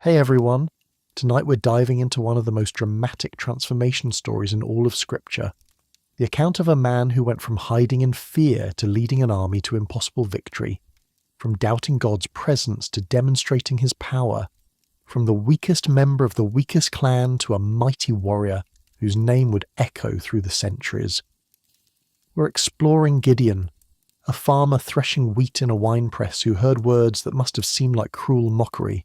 Hey everyone! Tonight we're diving into one of the most dramatic transformation stories in all of Scripture. The account of a man who went from hiding in fear to leading an army to impossible victory, from doubting God's presence to demonstrating his power, from the weakest member of the weakest clan to a mighty warrior whose name would echo through the centuries. We're exploring Gideon, a farmer threshing wheat in a winepress who heard words that must have seemed like cruel mockery.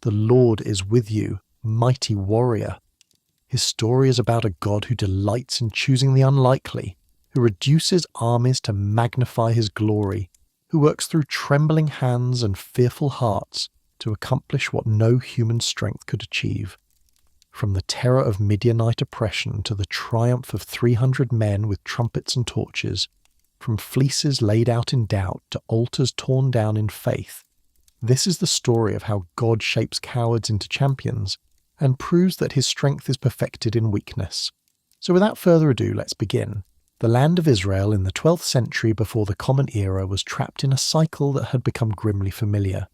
The Lord is with you, mighty warrior. His story is about a God who delights in choosing the unlikely, who reduces armies to magnify his glory, who works through trembling hands and fearful hearts to accomplish what no human strength could achieve. From the terror of Midianite oppression to the triumph of 300 men with trumpets and torches, from fleeces laid out in doubt to altars torn down in faith, this is the story of how God shapes cowards into champions and proves that his strength is perfected in weakness. So without further ado, let's begin. The land of Israel in the 12th century before the Common Era was trapped in a cycle that had become grimly familiar.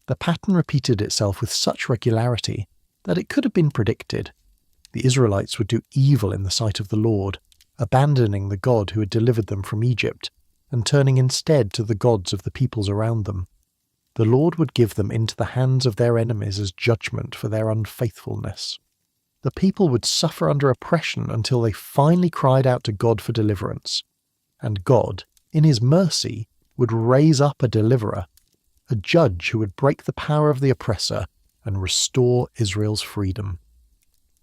The pattern repeated itself with such regularity that it could have been predicted. The Israelites would do evil in the sight of the Lord, abandoning the God who had delivered them from Egypt, and turning instead to the gods of the peoples around them. The Lord would give them into the hands of their enemies as judgment for their unfaithfulness. The people would suffer under oppression until they finally cried out to God for deliverance. And God, in his mercy, would raise up a deliverer, a judge who would break the power of the oppressor and restore Israel's freedom.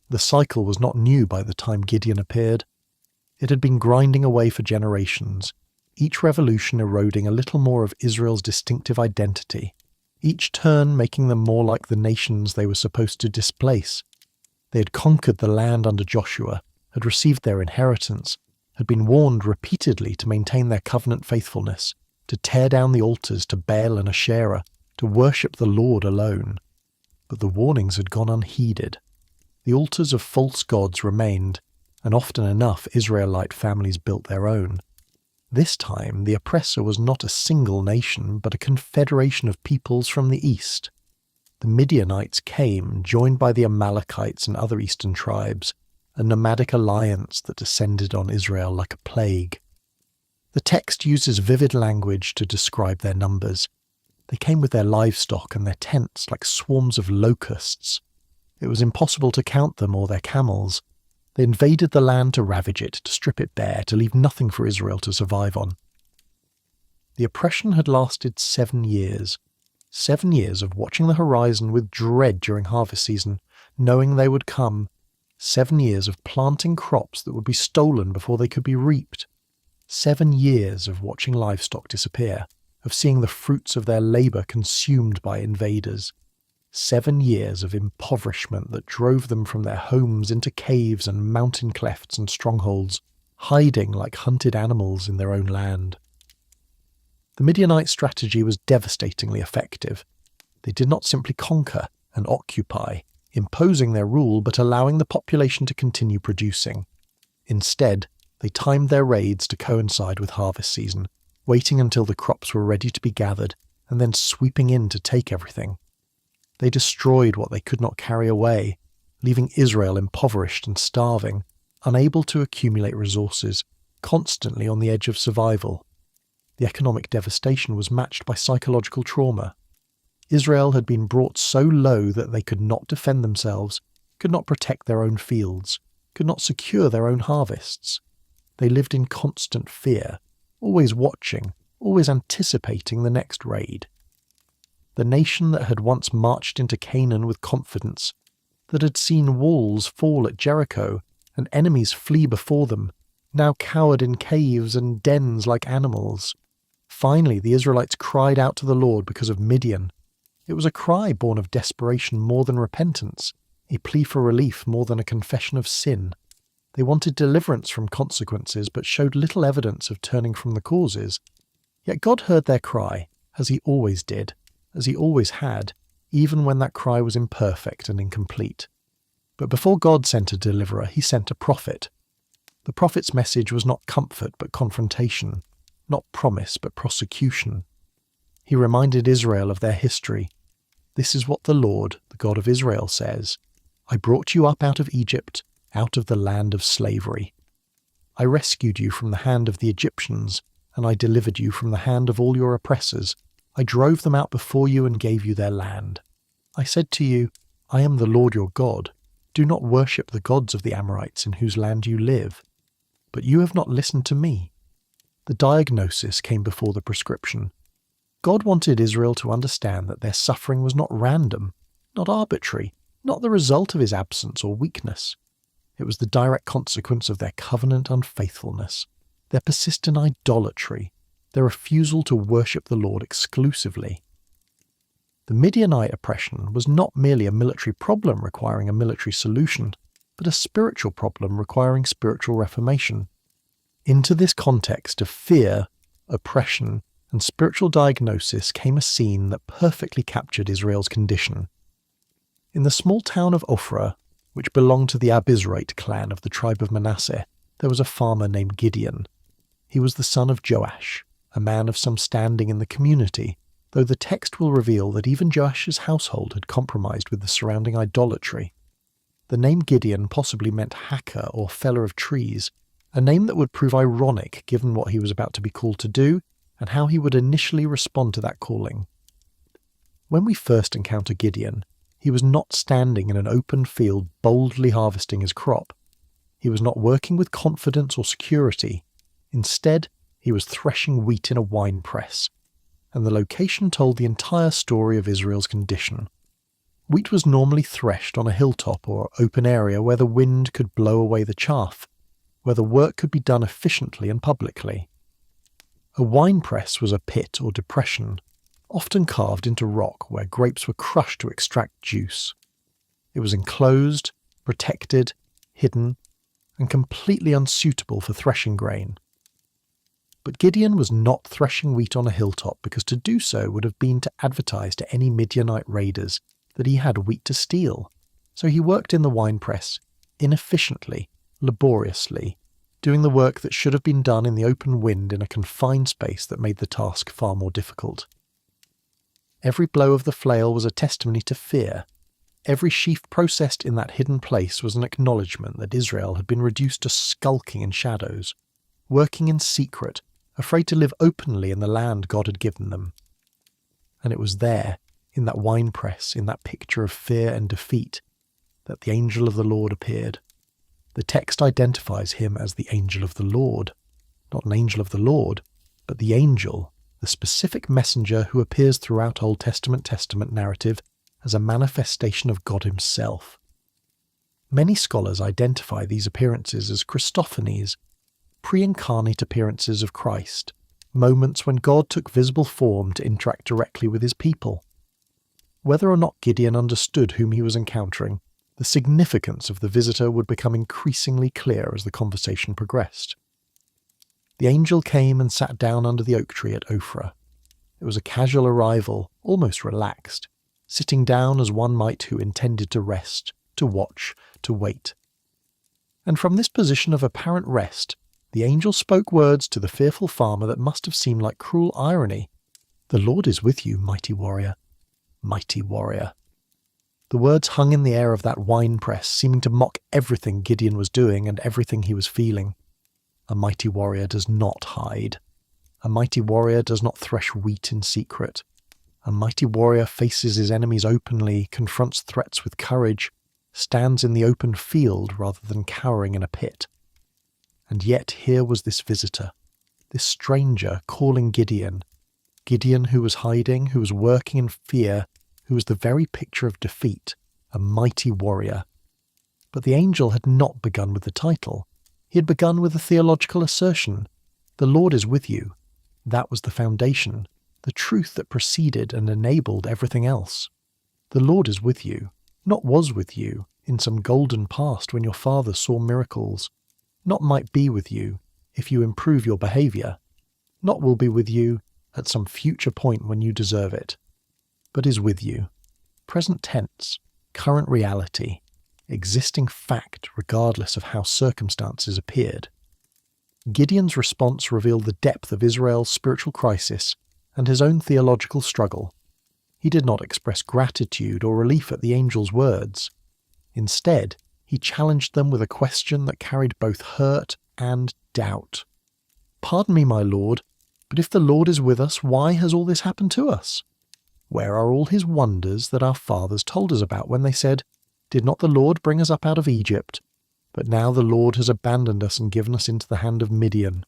The cycle was not new by the time Gideon appeared. It had been grinding away for generations, each revolution eroding a little more of Israel's distinctive identity, each turn making them more like the nations they were supposed to displace. They had conquered the land under Joshua, had received their inheritance, had been warned repeatedly to maintain their covenant faithfulness, to tear down the altars to Baal and Asherah, to worship the Lord alone. But the warnings had gone unheeded. The altars of false gods remained, and often enough Israelite families built their own. This time the oppressor was not a single nation, but a confederation of peoples from the east. The Midianites came, joined by the Amalekites and other eastern tribes, a nomadic alliance that descended on Israel like a plague. The text uses vivid language to describe their numbers. They came with their livestock and their tents like swarms of locusts. It was impossible to count them or their camels. They invaded the land to ravage it, to strip it bare, to leave nothing for Israel to survive on. The oppression had lasted 7 years. 7 years of watching the horizon with dread during harvest season, knowing they would come. 7 years of planting crops that would be stolen before they could be reaped. 7 years of watching livestock disappear, of seeing the fruits of their labour consumed by invaders. 7 years of impoverishment that drove them from their homes into caves and mountain clefts and strongholds, hiding like hunted animals in their own land. The Midianite strategy was devastatingly effective. They did not simply conquer and occupy, imposing their rule but allowing the population to continue producing. Instead, they timed their raids to coincide with harvest season, waiting until the crops were ready to be gathered, and then sweeping in to take everything. They destroyed what they could not carry away, leaving Israel impoverished and starving, unable to accumulate resources, constantly on the edge of survival. The economic devastation was matched by psychological trauma. Israel had been brought so low that they could not defend themselves, could not protect their own fields, could not secure their own harvests. They lived in constant fear, always watching, always anticipating the next raid. The nation that had once marched into Canaan with confidence, that had seen walls fall at Jericho and enemies flee before them, now cowered in caves and dens like animals. Finally, the Israelites cried out to the Lord because of Midian. It was a cry born of desperation more than repentance, a plea for relief more than a confession of sin. They wanted deliverance from consequences but showed little evidence of turning from the causes. Yet God heard their cry, as he always did, as he always had, even when that cry was imperfect and incomplete. But before God sent a deliverer, he sent a prophet. The prophet's message was not comfort but confrontation, not promise but prosecution. He reminded Israel of their history. This is what the Lord, the God of Israel, says. I brought you up out of Egypt, out of the land of slavery. I rescued you from the hand of the Egyptians, and I delivered you from the hand of all your oppressors. I drove them out before you and gave you their land. I said to you, I am the Lord your God. Do not worship the gods of the Amorites in whose land you live. But you have not listened to me. The diagnosis came before the prescription. God wanted Israel to understand that their suffering was not random, not arbitrary, not the result of his absence or weakness. It was the direct consequence of their covenant unfaithfulness, their persistent idolatry, their refusal to worship the Lord exclusively. The Midianite oppression was not merely a military problem requiring a military solution, but a spiritual problem requiring spiritual reformation. Into this context of fear, oppression, and spiritual diagnosis came a scene that perfectly captured Israel's condition. In the small town of Ophrah, which belonged to the Abizrite clan of the tribe of Manasseh, there was a farmer named Gideon. He was the son of Joash, a man of some standing in the community, though the text will reveal that even Joash's household had compromised with the surrounding idolatry. The name Gideon possibly meant hacker or feller of trees, a name that would prove ironic given what he was about to be called to do and how he would initially respond to that calling. When we first encounter Gideon, he was not standing in an open field boldly harvesting his crop. He was not working with confidence or security. Instead, he was threshing wheat in a wine press, and the location told the entire story of Israel's condition. Wheat was normally threshed on a hilltop or open area where the wind could blow away the chaff, where the work could be done efficiently and publicly. A wine press was a pit or depression, often carved into rock where grapes were crushed to extract juice. It was enclosed, protected, hidden, and completely unsuitable for threshing grain. But Gideon was not threshing wheat on a hilltop because to do so would have been to advertise to any Midianite raiders that he had wheat to steal. So he worked in the winepress, inefficiently, laboriously, doing the work that should have been done in the open wind in a confined space that made the task far more difficult. Every blow of the flail was a testimony to fear. Every sheaf processed in that hidden place was an acknowledgement that Israel had been reduced to skulking in shadows, working in secret, afraid to live openly in the land God had given them. And it was there, in that winepress, in that picture of fear and defeat, that the angel of the Lord appeared. The text identifies him as the angel of the Lord, not an angel of the Lord, but the angel, the specific messenger who appears throughout Old Testament narrative as a manifestation of God himself. Many scholars identify these appearances as Christophanies, pre-incarnate appearances of Christ, moments when God took visible form to interact directly with his people. Whether or not Gideon understood whom he was encountering, the significance of the visitor would become increasingly clear as the conversation progressed. The angel came and sat down under the oak tree at Ophrah. It was a casual arrival, almost relaxed, sitting down as one might who intended to rest, to watch, to wait. And from this position of apparent rest, the angel spoke words to the fearful farmer that must have seemed like cruel irony. "The Lord is with you, mighty warrior. Mighty warrior." The words hung in the air of that wine press, seeming to mock everything Gideon was doing and everything he was feeling. A mighty warrior does not hide. A mighty warrior does not thresh wheat in secret. A mighty warrior faces his enemies openly, confronts threats with courage, stands in the open field rather than cowering in a pit. And yet here was this visitor, this stranger calling Gideon who was hiding, who was working in fear, who was the very picture of defeat, a mighty warrior. But the angel had not begun with the title. He had begun with a theological assertion. The Lord is with you. That was the foundation, the truth that preceded and enabled everything else. The Lord is with you, not was with you in some golden past when your father saw miracles, not might be with you if you improve your behavior, not will be with you at some future point when you deserve it, but is with you. Present tense, current reality, existing fact regardless of how circumstances appeared. Gideon's response revealed the depth of Israel's spiritual crisis and his own theological struggle. He did not express gratitude or relief at the angel's words. Instead, he challenged them with a question that carried both hurt and doubt. "Pardon me, my lord, but if the Lord is with us, why has all this happened to us? Where are all his wonders that our fathers told us about when they said, 'Did not the Lord bring us up out of Egypt?' But now the Lord has abandoned us and given us into the hand of Midian."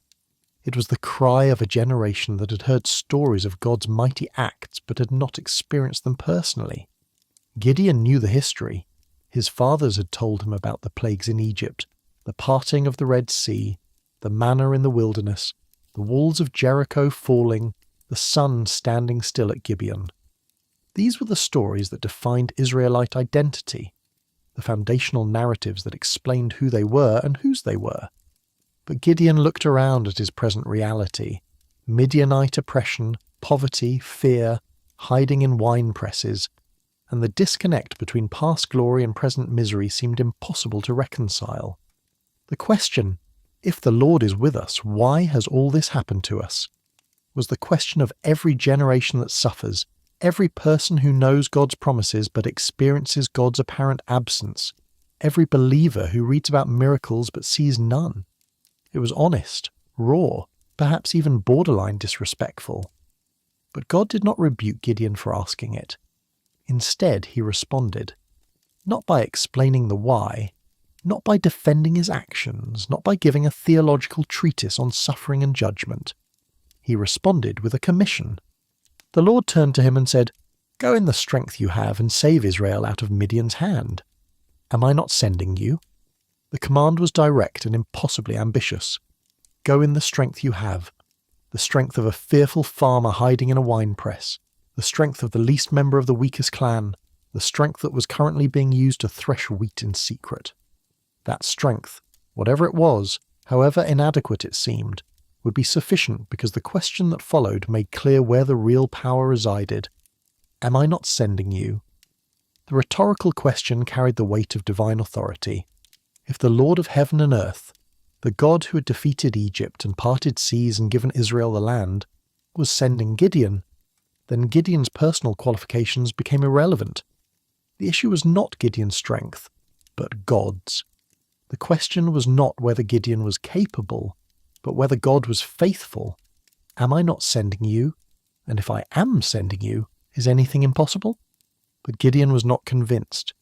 It was the cry of a generation that had heard stories of God's mighty acts but had not experienced them personally. Gideon knew the history. His fathers had told him about the plagues in Egypt, the parting of the Red Sea, the manna in the wilderness, the walls of Jericho falling, the sun standing still at Gibeon. These were the stories that defined Israelite identity, the foundational narratives that explained who they were and whose they were. But Gideon looked around at his present reality: Midianite oppression, poverty, fear, hiding in wine presses, and the disconnect between past glory and present misery seemed impossible to reconcile. The question, "If the Lord is with us, why has all this happened to us?" was the question of every generation that suffers, every person who knows God's promises but experiences God's apparent absence, every believer who reads about miracles but sees none. It was honest, raw, perhaps even borderline disrespectful. But God did not rebuke Gideon for asking it. Instead, he responded, not by explaining the why, not by defending his actions, not by giving a theological treatise on suffering and judgment. He responded with a commission. The Lord turned to him and said, "Go in the strength you have and save Israel out of Midian's hand. Am I not sending you?" The command was direct and impossibly ambitious. Go in the strength you have, the strength of a fearful farmer hiding in a wine press, the strength of the least member of the weakest clan, the strength that was currently being used to thresh wheat in secret. That strength, whatever it was, however inadequate it seemed, would be sufficient because the question that followed made clear where the real power resided. Am I not sending you? The rhetorical question carried the weight of divine authority. If the Lord of heaven and earth, the God who had defeated Egypt and parted seas and given Israel the land, was sending Gideon, then Gideon's personal qualifications became irrelevant. The issue was not Gideon's strength, but God's. The question was not whether Gideon was capable, but whether God was faithful. Am I not sending you? And if I am sending you, is anything impossible? But Gideon was not convinced.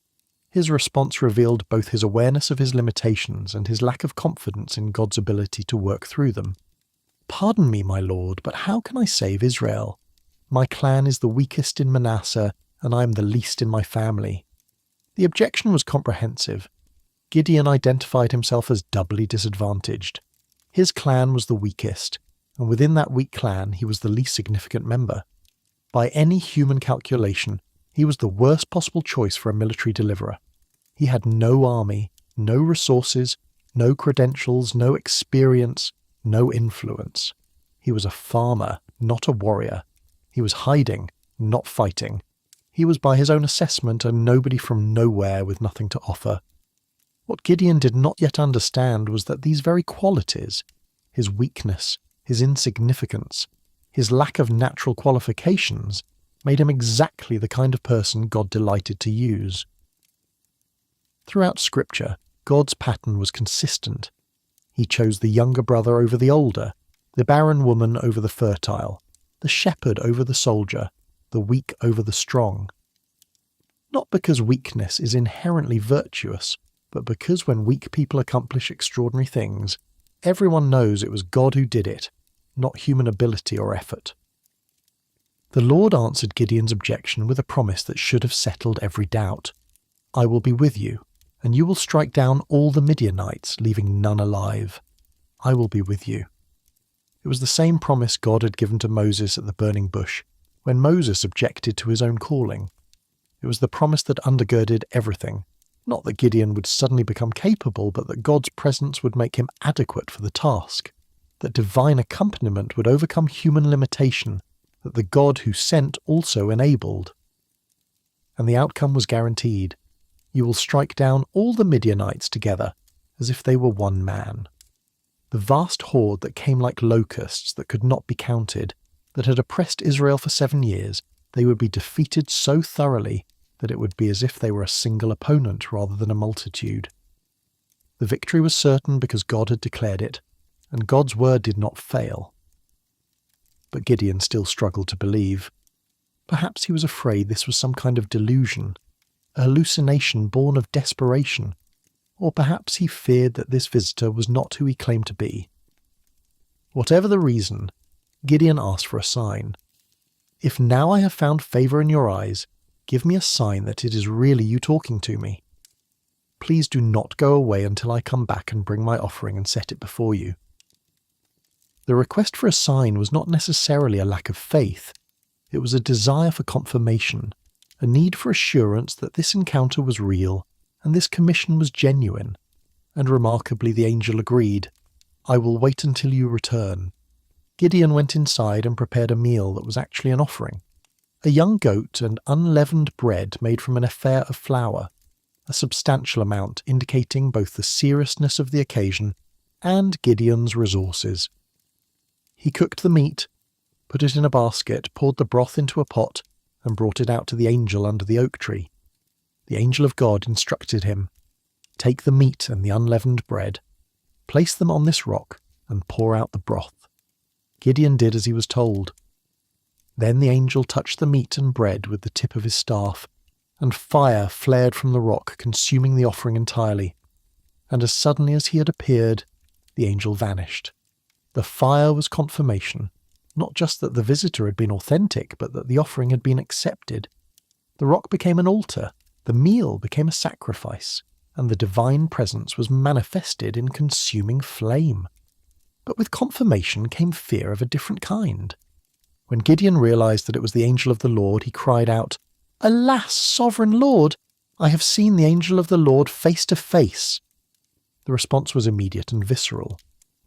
His response revealed both his awareness of his limitations and his lack of confidence in God's ability to work through them. "Pardon me, my lord, but how can I save Israel? My clan is the weakest in Manasseh, and I am the least in my family." The objection was comprehensive. Gideon identified himself as doubly disadvantaged. His clan was the weakest, and within that weak clan he was the least significant member. By any human calculation, he was the worst possible choice for a military deliverer. He had no army, no resources, no credentials, no experience, no influence. He was a farmer, not a warrior. He was hiding, not fighting. He was by his own assessment a nobody from nowhere with nothing to offer. What Gideon did not yet understand was that these very qualities, his weakness, his insignificance, his lack of natural qualifications, made him exactly the kind of person God delighted to use. Throughout Scripture, God's pattern was consistent. He chose the younger brother over the older, the barren woman over the fertile, the shepherd over the soldier, the weak over the strong. Not because weakness is inherently virtuous, but because when weak people accomplish extraordinary things, everyone knows it was God who did it, not human ability or effort. The Lord answered Gideon's objection with a promise that should have settled every doubt. "I will be with you, and you will strike down all the Midianites, leaving none alive. I will be with you." It was the same promise God had given to Moses at the burning bush, when Moses objected to his own calling. It was the promise that undergirded everything. Not that Gideon would suddenly become capable, but that God's presence would make him adequate for the task, that divine accompaniment would overcome human limitation, that the God who sent also enabled. And the outcome was guaranteed. You will strike down all the Midianites together, as if they were one man. The vast horde that came like locusts that could not be counted, that had oppressed Israel for 7 years, they would be defeated so thoroughly that it would be as if they were a single opponent rather than a multitude. The victory was certain because God had declared it, and God's word did not fail. But Gideon still struggled to believe. Perhaps he was afraid this was some kind of delusion, a hallucination born of desperation, or perhaps he feared that this visitor was not who he claimed to be. Whatever the reason, Gideon asked for a sign. "If now I have found favour in your eyes, give me a sign that it is really you talking to me. Please do not go away until I come back and bring my offering and set it before you." The request for a sign was not necessarily a lack of faith. It was a desire for confirmation, a need for assurance that this encounter was real and this commission was genuine. And remarkably, the angel agreed. "I will wait until you return." Gideon went inside and prepared a meal that was actually an offering. A young goat and unleavened bread made from an ephah of flour, a substantial amount indicating both the seriousness of the occasion and Gideon's resources. He cooked the meat, put it in a basket, poured the broth into a pot, and brought it out to the angel under the oak tree. The angel of God instructed him, "Take the meat and the unleavened bread, place them on this rock, and pour out the broth." Gideon did as he was told. Then the angel touched the meat and bread with the tip of his staff, and fire flared from the rock, consuming the offering entirely. And as suddenly as he had appeared, the angel vanished. The fire was confirmation, not just that the visitor had been authentic, but that the offering had been accepted. The rock became an altar, the meal became a sacrifice, and the divine presence was manifested in consuming flame. But with confirmation came fear of a different kind. When Gideon realized that it was the angel of the Lord, he cried out, "Alas, sovereign Lord! I have seen the angel of the Lord face to face." The response was immediate and visceral.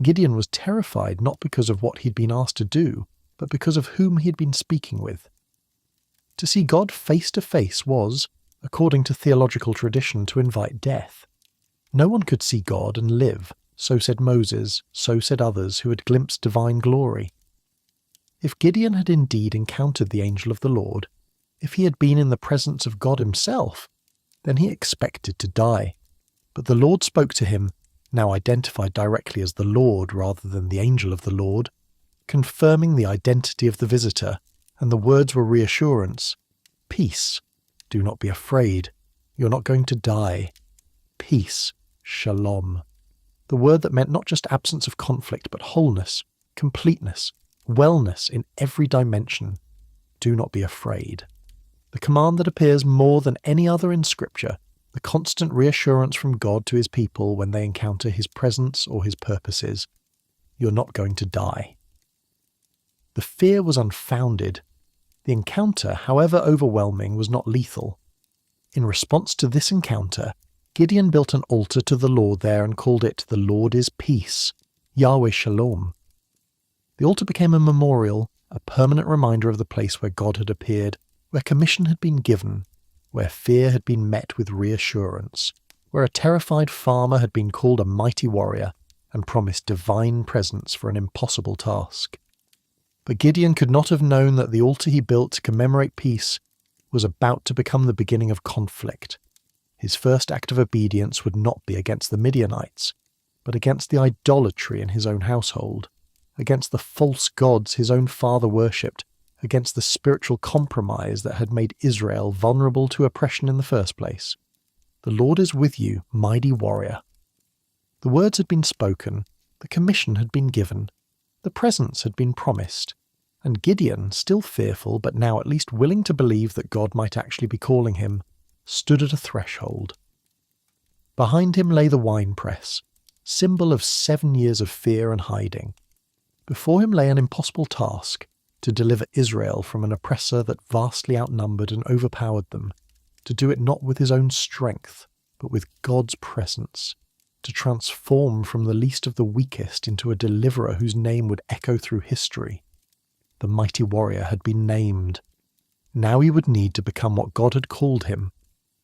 Gideon was terrified not because of what he'd been asked to do, but because of whom he'd been speaking with. To see God face to face was, according to theological tradition, to invite death. No one could see God and live, so said Moses, so said others who had glimpsed divine glory. If Gideon had indeed encountered the angel of the Lord, if he had been in the presence of God himself, then he expected to die. But the Lord spoke to him, now identified directly as the Lord rather than the angel of the Lord, confirming the identity of the visitor, and the words were reassurance. "Peace. Do not be afraid. You're not going to die. Peace. Shalom." The word that meant not just absence of conflict, but wholeness, completeness, wellness in every dimension. Do not be afraid. The command that appears more than any other in Scripture, the constant reassurance from God to his people when they encounter his presence or his purposes. You're not going to die. The fear was unfounded. The encounter, however overwhelming, was not lethal. In response to this encounter, Gideon built an altar to the Lord there and called it "The Lord is Peace," Yahweh Shalom. The altar became a memorial, a permanent reminder of the place where God had appeared, where commission had been given, where fear had been met with reassurance, where a terrified farmer had been called a mighty warrior and promised divine presence for an impossible task. But Gideon could not have known that the altar he built to commemorate peace was about to become the beginning of conflict. His first act of obedience would not be against the Midianites, but against the idolatry in his own household, against the false gods his own father worshipped, against the spiritual compromise that had made Israel vulnerable to oppression in the first place. "The Lord is with you, mighty warrior." The words had been spoken, the commission had been given, the presence had been promised, and Gideon, still fearful but now at least willing to believe that God might actually be calling him, stood at a threshold. Behind him lay the winepress, symbol of 7 years of fear and hiding. Before him lay an impossible task, to deliver Israel from an oppressor that vastly outnumbered and overpowered them, to do it not with his own strength, but with God's presence, to transform from the least of the weakest into a deliverer whose name would echo through history. The mighty warrior had been named. Now he would need to become what God had called him,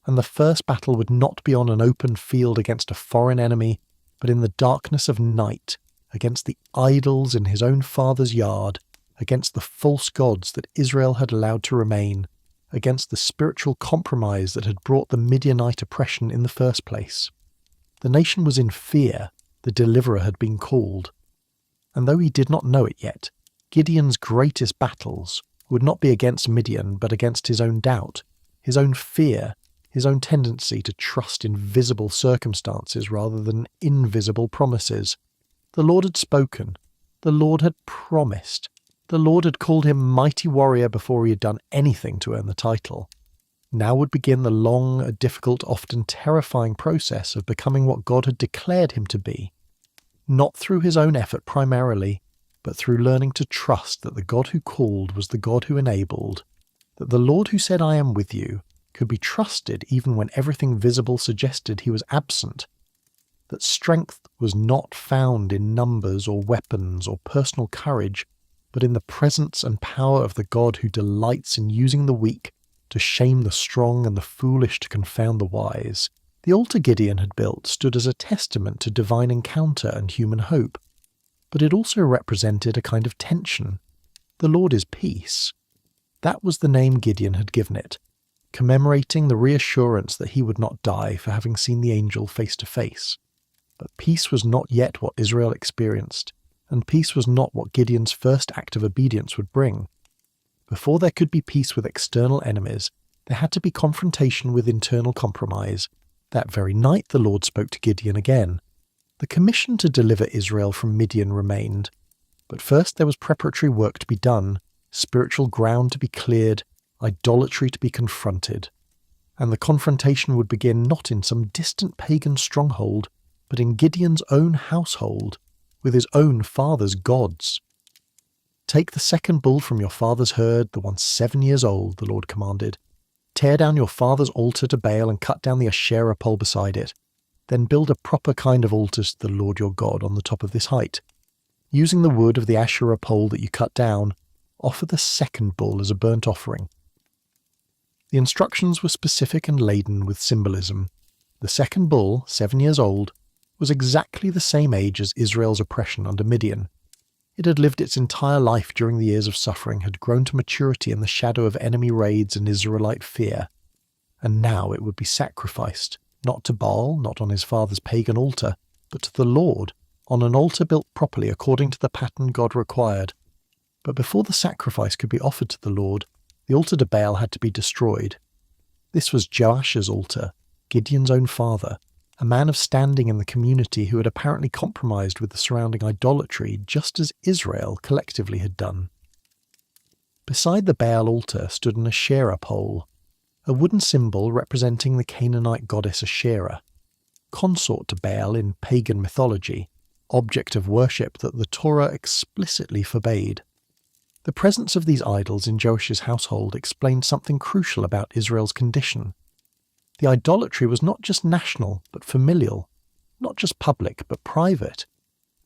and the first battle would not be on an open field against a foreign enemy, but in the darkness of night, against the idols in his own father's yard, against the false gods that Israel had allowed to remain, against the spiritual compromise that had brought the Midianite oppression in the first place. The nation was in fear. The deliverer had been called. And though he did not know it yet, Gideon's greatest battles would not be against Midian, but against his own doubt, his own fear, his own tendency to trust in visible circumstances rather than invisible promises. The Lord had spoken. The Lord had promised. The Lord had called him mighty warrior before he had done anything to earn the title. Now would begin the long, difficult, often terrifying process of becoming what God had declared him to be. Not through his own effort primarily, but through learning to trust that the God who called was the God who enabled, that the Lord who said, "I am with you," could be trusted even when everything visible suggested he was absent, that strength was not found in numbers or weapons or personal courage, but in the presence and power of the God who delights in using the weak to shame the strong and the foolish to confound the wise. The altar Gideon had built stood as a testament to divine encounter and human hope, but it also represented a kind of tension. The Lord is peace. That was the name Gideon had given it, commemorating the reassurance that he would not die for having seen the angel face to face. But peace was not yet what Israel experienced, and peace was not what Gideon's first act of obedience would bring. Before there could be peace with external enemies, there had to be confrontation with internal compromise. That very night the Lord spoke to Gideon again. The commission to deliver Israel from Midian remained, but first there was preparatory work to be done, spiritual ground to be cleared, idolatry to be confronted. And the confrontation would begin not in some distant pagan stronghold, but in Gideon's own household, with his own father's gods. "Take the second bull from your father's herd, the one 7 years old," the Lord commanded. "Tear down your father's altar to Baal and cut down the Asherah pole beside it. Then build a proper kind of altars to the Lord your God on the top of this height. Using the wood of the Asherah pole that you cut down, offer the second bull as a burnt offering." The instructions were specific and laden with symbolism. The second bull, 7 years old, was exactly the same age as Israel's oppression under Midian. It had lived its entire life during the years of suffering, had grown to maturity in the shadow of enemy raids and Israelite fear. And now it would be sacrificed, not to Baal, not on his father's pagan altar, but to the Lord, on an altar built properly according to the pattern God required. But before the sacrifice could be offered to the Lord, the altar to Baal had to be destroyed. This was Joash's altar, Gideon's own father, a man of standing in the community who had apparently compromised with the surrounding idolatry just as Israel collectively had done. Beside the Baal altar stood an Asherah pole, a wooden symbol representing the Canaanite goddess Asherah, consort to Baal in pagan mythology, object of worship that the Torah explicitly forbade. The presence of these idols in Joash's household explained something crucial about Israel's condition. The idolatry was not just national, but familial, not just public, but private,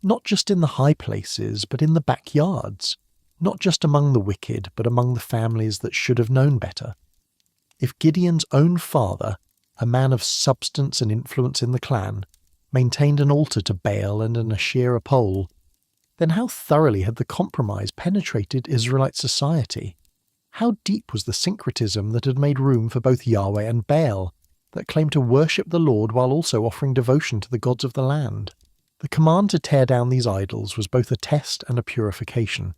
not just in the high places, but in the backyards, not just among the wicked, but among the families that should have known better. If Gideon's own father, a man of substance and influence in the clan, maintained an altar to Baal and an Asherah pole, then how thoroughly had the compromise penetrated Israelite society? How deep was the syncretism that had made room for both Yahweh and Baal, that claimed to worship the Lord while also offering devotion to the gods of the land? The command to tear down these idols was both a test and a purification.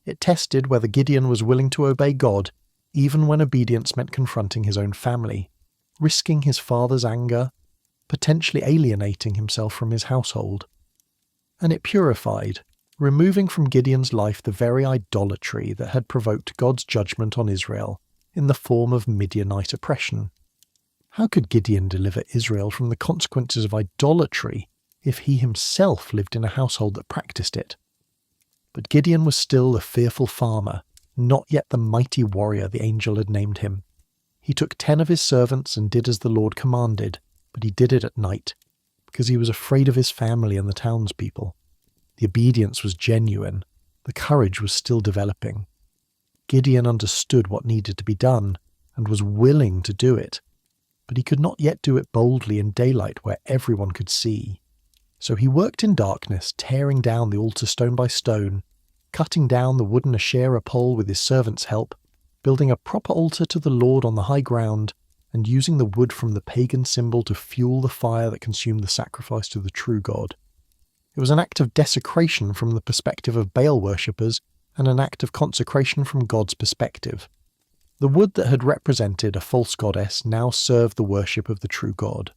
It tested whether Gideon was willing to obey God, even when obedience meant confronting his own family, risking his father's anger, potentially alienating himself from his household. And it purified, removing from Gideon's life the very idolatry that had provoked God's judgment on Israel in the form of Midianite oppression. How could Gideon deliver Israel from the consequences of idolatry if he himself lived in a household that practiced it? But Gideon was still the fearful farmer, not yet the mighty warrior the angel had named him. He took 10 of his servants and did as the Lord commanded, but he did it at night, because he was afraid of his family and the townspeople. The obedience was genuine. The courage was still developing. Gideon understood what needed to be done, and was willing to do it, but he could not yet do it boldly in daylight where everyone could see. So he worked in darkness, tearing down the altar stone by stone, cutting down the wooden Asherah pole with his servants' help, building a proper altar to the Lord on the high ground, and using the wood from the pagan symbol to fuel the fire that consumed the sacrifice to the true God. It was an act of desecration from the perspective of Baal worshippers and an act of consecration from God's perspective. The wood that had represented a false goddess now served the worship of the true God.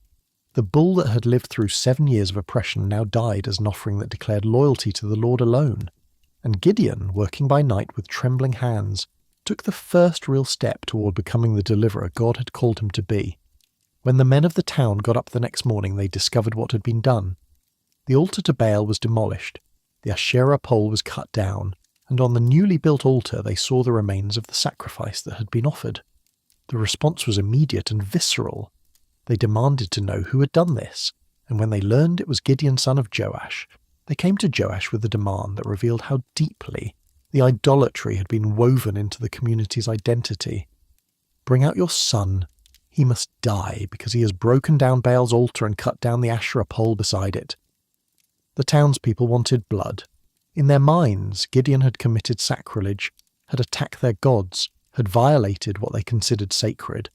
The bull that had lived through 7 years of oppression now died as an offering that declared loyalty to the Lord alone. And Gideon, working by night with trembling hands, took the first real step toward becoming the deliverer God had called him to be. When the men of the town got up the next morning, they discovered what had been done. The altar to Baal was demolished, the Asherah pole was cut down, and on the newly built altar they saw the remains of the sacrifice that had been offered. The response was immediate and visceral. They demanded to know who had done this, and when they learned it was Gideon son of Joash, they came to Joash with a demand that revealed how deeply the idolatry had been woven into the community's identity. Bring out your son. He must die because he has broken down Baal's altar and cut down the Asherah pole beside it. The townspeople wanted blood. In their minds, Gideon had committed sacrilege, had attacked their gods, had violated what they considered sacred.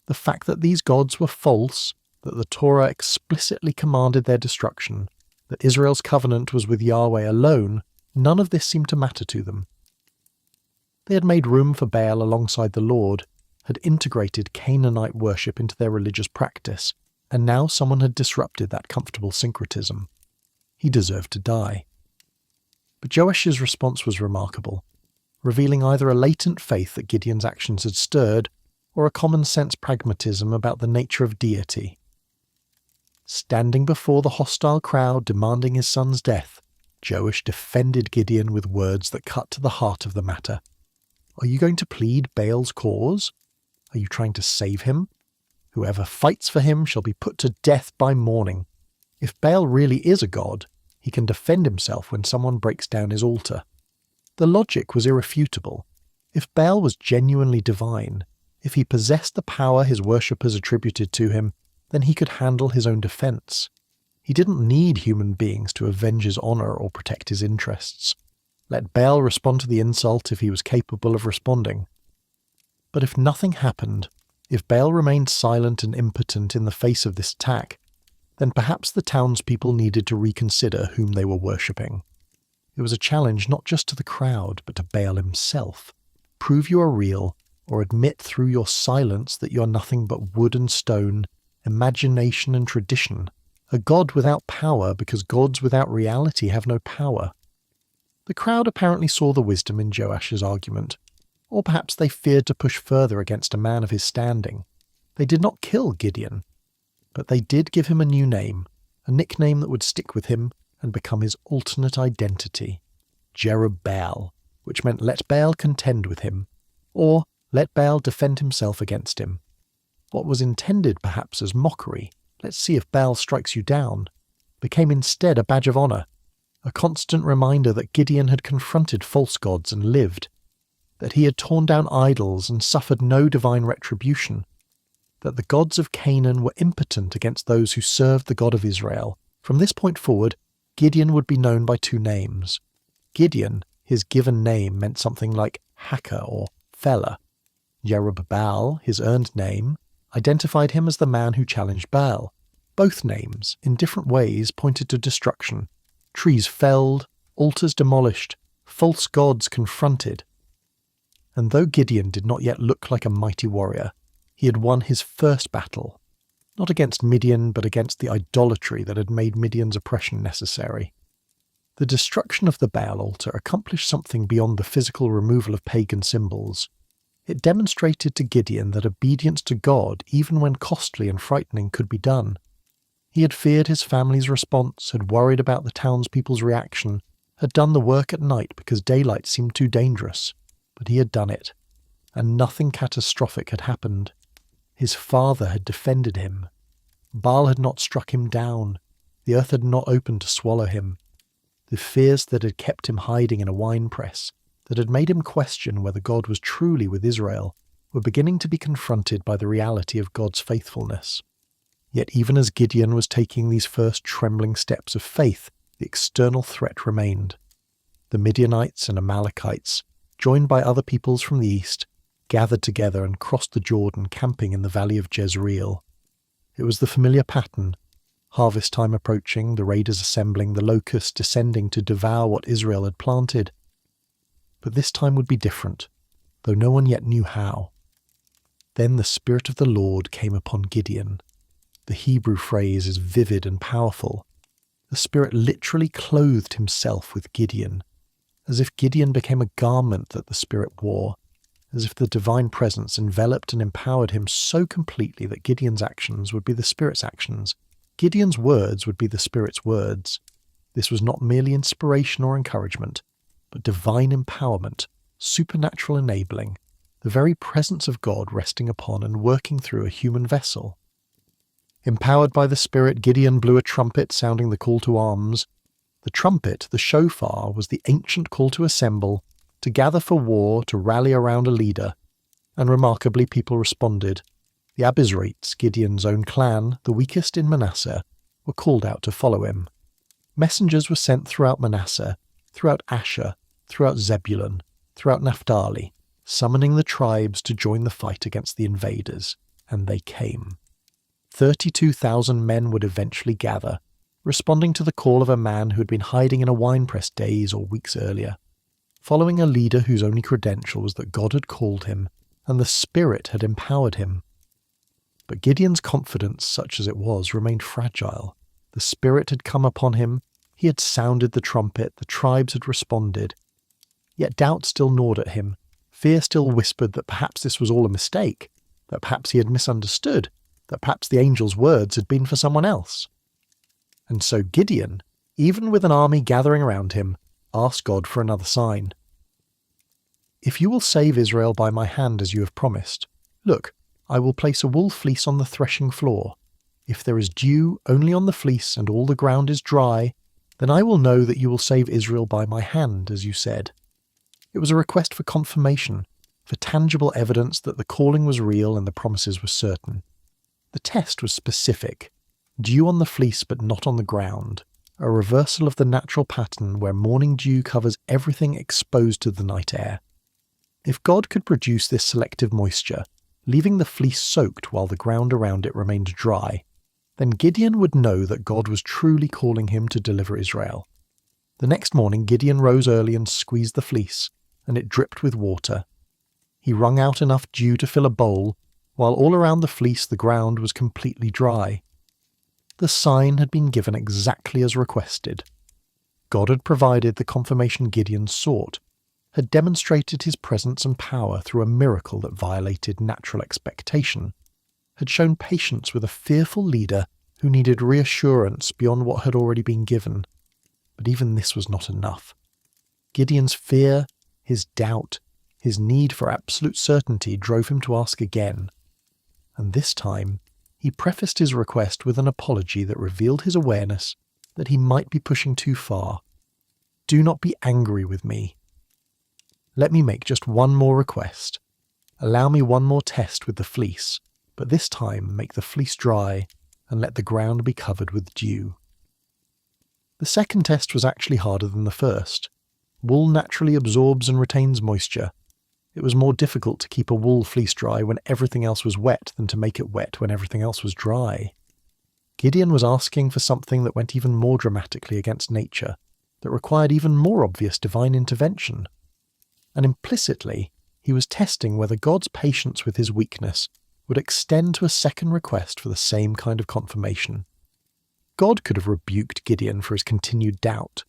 The fact that these gods were false, that the Torah explicitly commanded their destruction, that Israel's covenant was with Yahweh alone, none of this seemed to matter to them. They had made room for Baal alongside the Lord, had integrated Canaanite worship into their religious practice, and now someone had disrupted that comfortable syncretism. He deserved to die. But Joash's response was remarkable, revealing either a latent faith that Gideon's actions had stirred, or a common-sense pragmatism about the nature of deity. Standing before the hostile crowd demanding his son's death, Joash defended Gideon with words that cut to the heart of the matter. Are you going to plead Baal's cause? Are you trying to save him? Whoever fights for him shall be put to death by morning. If Baal really is a god, he can defend himself when someone breaks down his altar. The logic was irrefutable. If Baal was genuinely divine, if he possessed the power his worshippers attributed to him, then he could handle his own defense. He didn't need human beings to avenge his honor or protect his interests. Let Baal respond to the insult if he was capable of responding. But if nothing happened, if Baal remained silent and impotent in the face of this attack, then perhaps the townspeople needed to reconsider whom they were worshipping. It was a challenge not just to the crowd, but to Baal himself. Prove you are real, or admit through your silence that you are nothing but wood and stone, imagination and tradition, a god without power because gods without reality have no power. The crowd apparently saw the wisdom in Joash's argument, or perhaps they feared to push further against a man of his standing. They did not kill Gideon, but they did give him a new name, a nickname that would stick with him and become his alternate identity, Jerubbaal, which meant let Baal contend with him, or let Baal defend himself against him. What was intended perhaps as mockery, let's see if Baal strikes you down, became instead a badge of honor, a constant reminder that Gideon had confronted false gods and lived, that he had torn down idols and suffered no divine retribution, that the gods of Canaan were impotent against those who served the God of Israel. From this point forward, Gideon would be known by two names. Gideon, his given name, meant something like hacker or fella. Jerubbaal, his earned name, identified him as the man who challenged Baal. Both names, in different ways, pointed to destruction. Trees felled, altars demolished, false gods confronted. And though Gideon did not yet look like a mighty warrior, he had won his first battle, not against Midian, but against the idolatry that had made Midian's oppression necessary. The destruction of the Baal altar accomplished something beyond the physical removal of pagan symbols. It demonstrated to Gideon that obedience to God, even when costly and frightening, could be done. He had feared his family's response, had worried about the townspeople's reaction, had done the work at night because daylight seemed too dangerous, but he had done it, and nothing catastrophic had happened. His father had defended him. Baal had not struck him down. The earth had not opened to swallow him. The fears that had kept him hiding in a wine press, that had made him question whether God was truly with Israel, were beginning to be confronted by the reality of God's faithfulness. Yet even as Gideon was taking these first trembling steps of faith, the external threat remained. The Midianites and Amalekites, joined by other peoples from the east, gathered together and crossed the Jordan, camping in the valley of Jezreel. It was the familiar pattern: harvest time approaching, the raiders assembling, the locusts descending to devour what Israel had planted. But this time would be different, though no one yet knew how. Then the Spirit of the Lord came upon Gideon. The Hebrew phrase is vivid and powerful. The Spirit literally clothed himself with Gideon, as if Gideon became a garment that the Spirit wore, as if the divine presence enveloped and empowered him so completely that Gideon's actions would be the Spirit's actions. Gideon's words would be the Spirit's words. This was not merely inspiration or encouragement, but divine empowerment, supernatural enabling, the very presence of God resting upon and working through a human vessel. Empowered by the Spirit, Gideon blew a trumpet sounding the call to arms. The trumpet, the shofar, was the ancient call to assemble, to gather for war, to rally around a leader. And remarkably, people responded. The Abizrites, Gideon's own clan, the weakest in Manasseh, were called out to follow him. Messengers were sent throughout Manasseh, throughout Asher, throughout Zebulun, throughout Naphtali, summoning the tribes to join the fight against the invaders, and they came. 32,000 men would eventually gather, responding to the call of a man who had been hiding in a winepress days or weeks earlier, following a leader whose only credential was that God had called him and the Spirit had empowered him. But Gideon's confidence, such as it was, remained fragile. The Spirit had come upon him, he had sounded the trumpet, the tribes had responded. Yet doubt still gnawed at him, fear still whispered that perhaps this was all a mistake, that perhaps he had misunderstood, that perhaps the angel's words had been for someone else. And so Gideon, even with an army gathering around him, asked God for another sign. "If you will save Israel by my hand as you have promised, look, I will place a wool fleece on the threshing floor. If there is dew only on the fleece and all the ground is dry, then I will know that you will save Israel by my hand, as you said." It was a request for confirmation, for tangible evidence that the calling was real and the promises were certain. The test was specific: dew on the fleece but not on the ground, a reversal of the natural pattern where morning dew covers everything exposed to the night air. If God could produce this selective moisture, leaving the fleece soaked while the ground around it remained dry, then Gideon would know that God was truly calling him to deliver Israel. The next morning Gideon rose early and squeezed the fleece, and it dripped with water. He wrung out enough dew to fill a bowl, while all around the fleece the ground was completely dry. The sign had been given exactly as requested. God had provided the confirmation Gideon sought, had demonstrated his presence and power through a miracle that violated natural expectation, had shown patience with a fearful leader who needed reassurance beyond what had already been given. But even this was not enough. Gideon's fear, his doubt, his need for absolute certainty drove him to ask again. And this time, he prefaced his request with an apology that revealed his awareness that he might be pushing too far. "Do not be angry with me. Let me make just one more request. Allow me one more test with the fleece, but this time make the fleece dry and let the ground be covered with dew." The second test was actually harder than the first. Wool naturally absorbs and retains moisture. It was more difficult to keep a wool fleece dry when everything else was wet than to make it wet when everything else was dry. Gideon was asking for something that went even more dramatically against nature, that required even more obvious divine intervention. And implicitly, he was testing whether God's patience with his weakness would extend to a second request for the same kind of confirmation. God could have rebuked Gideon for his continued doubt.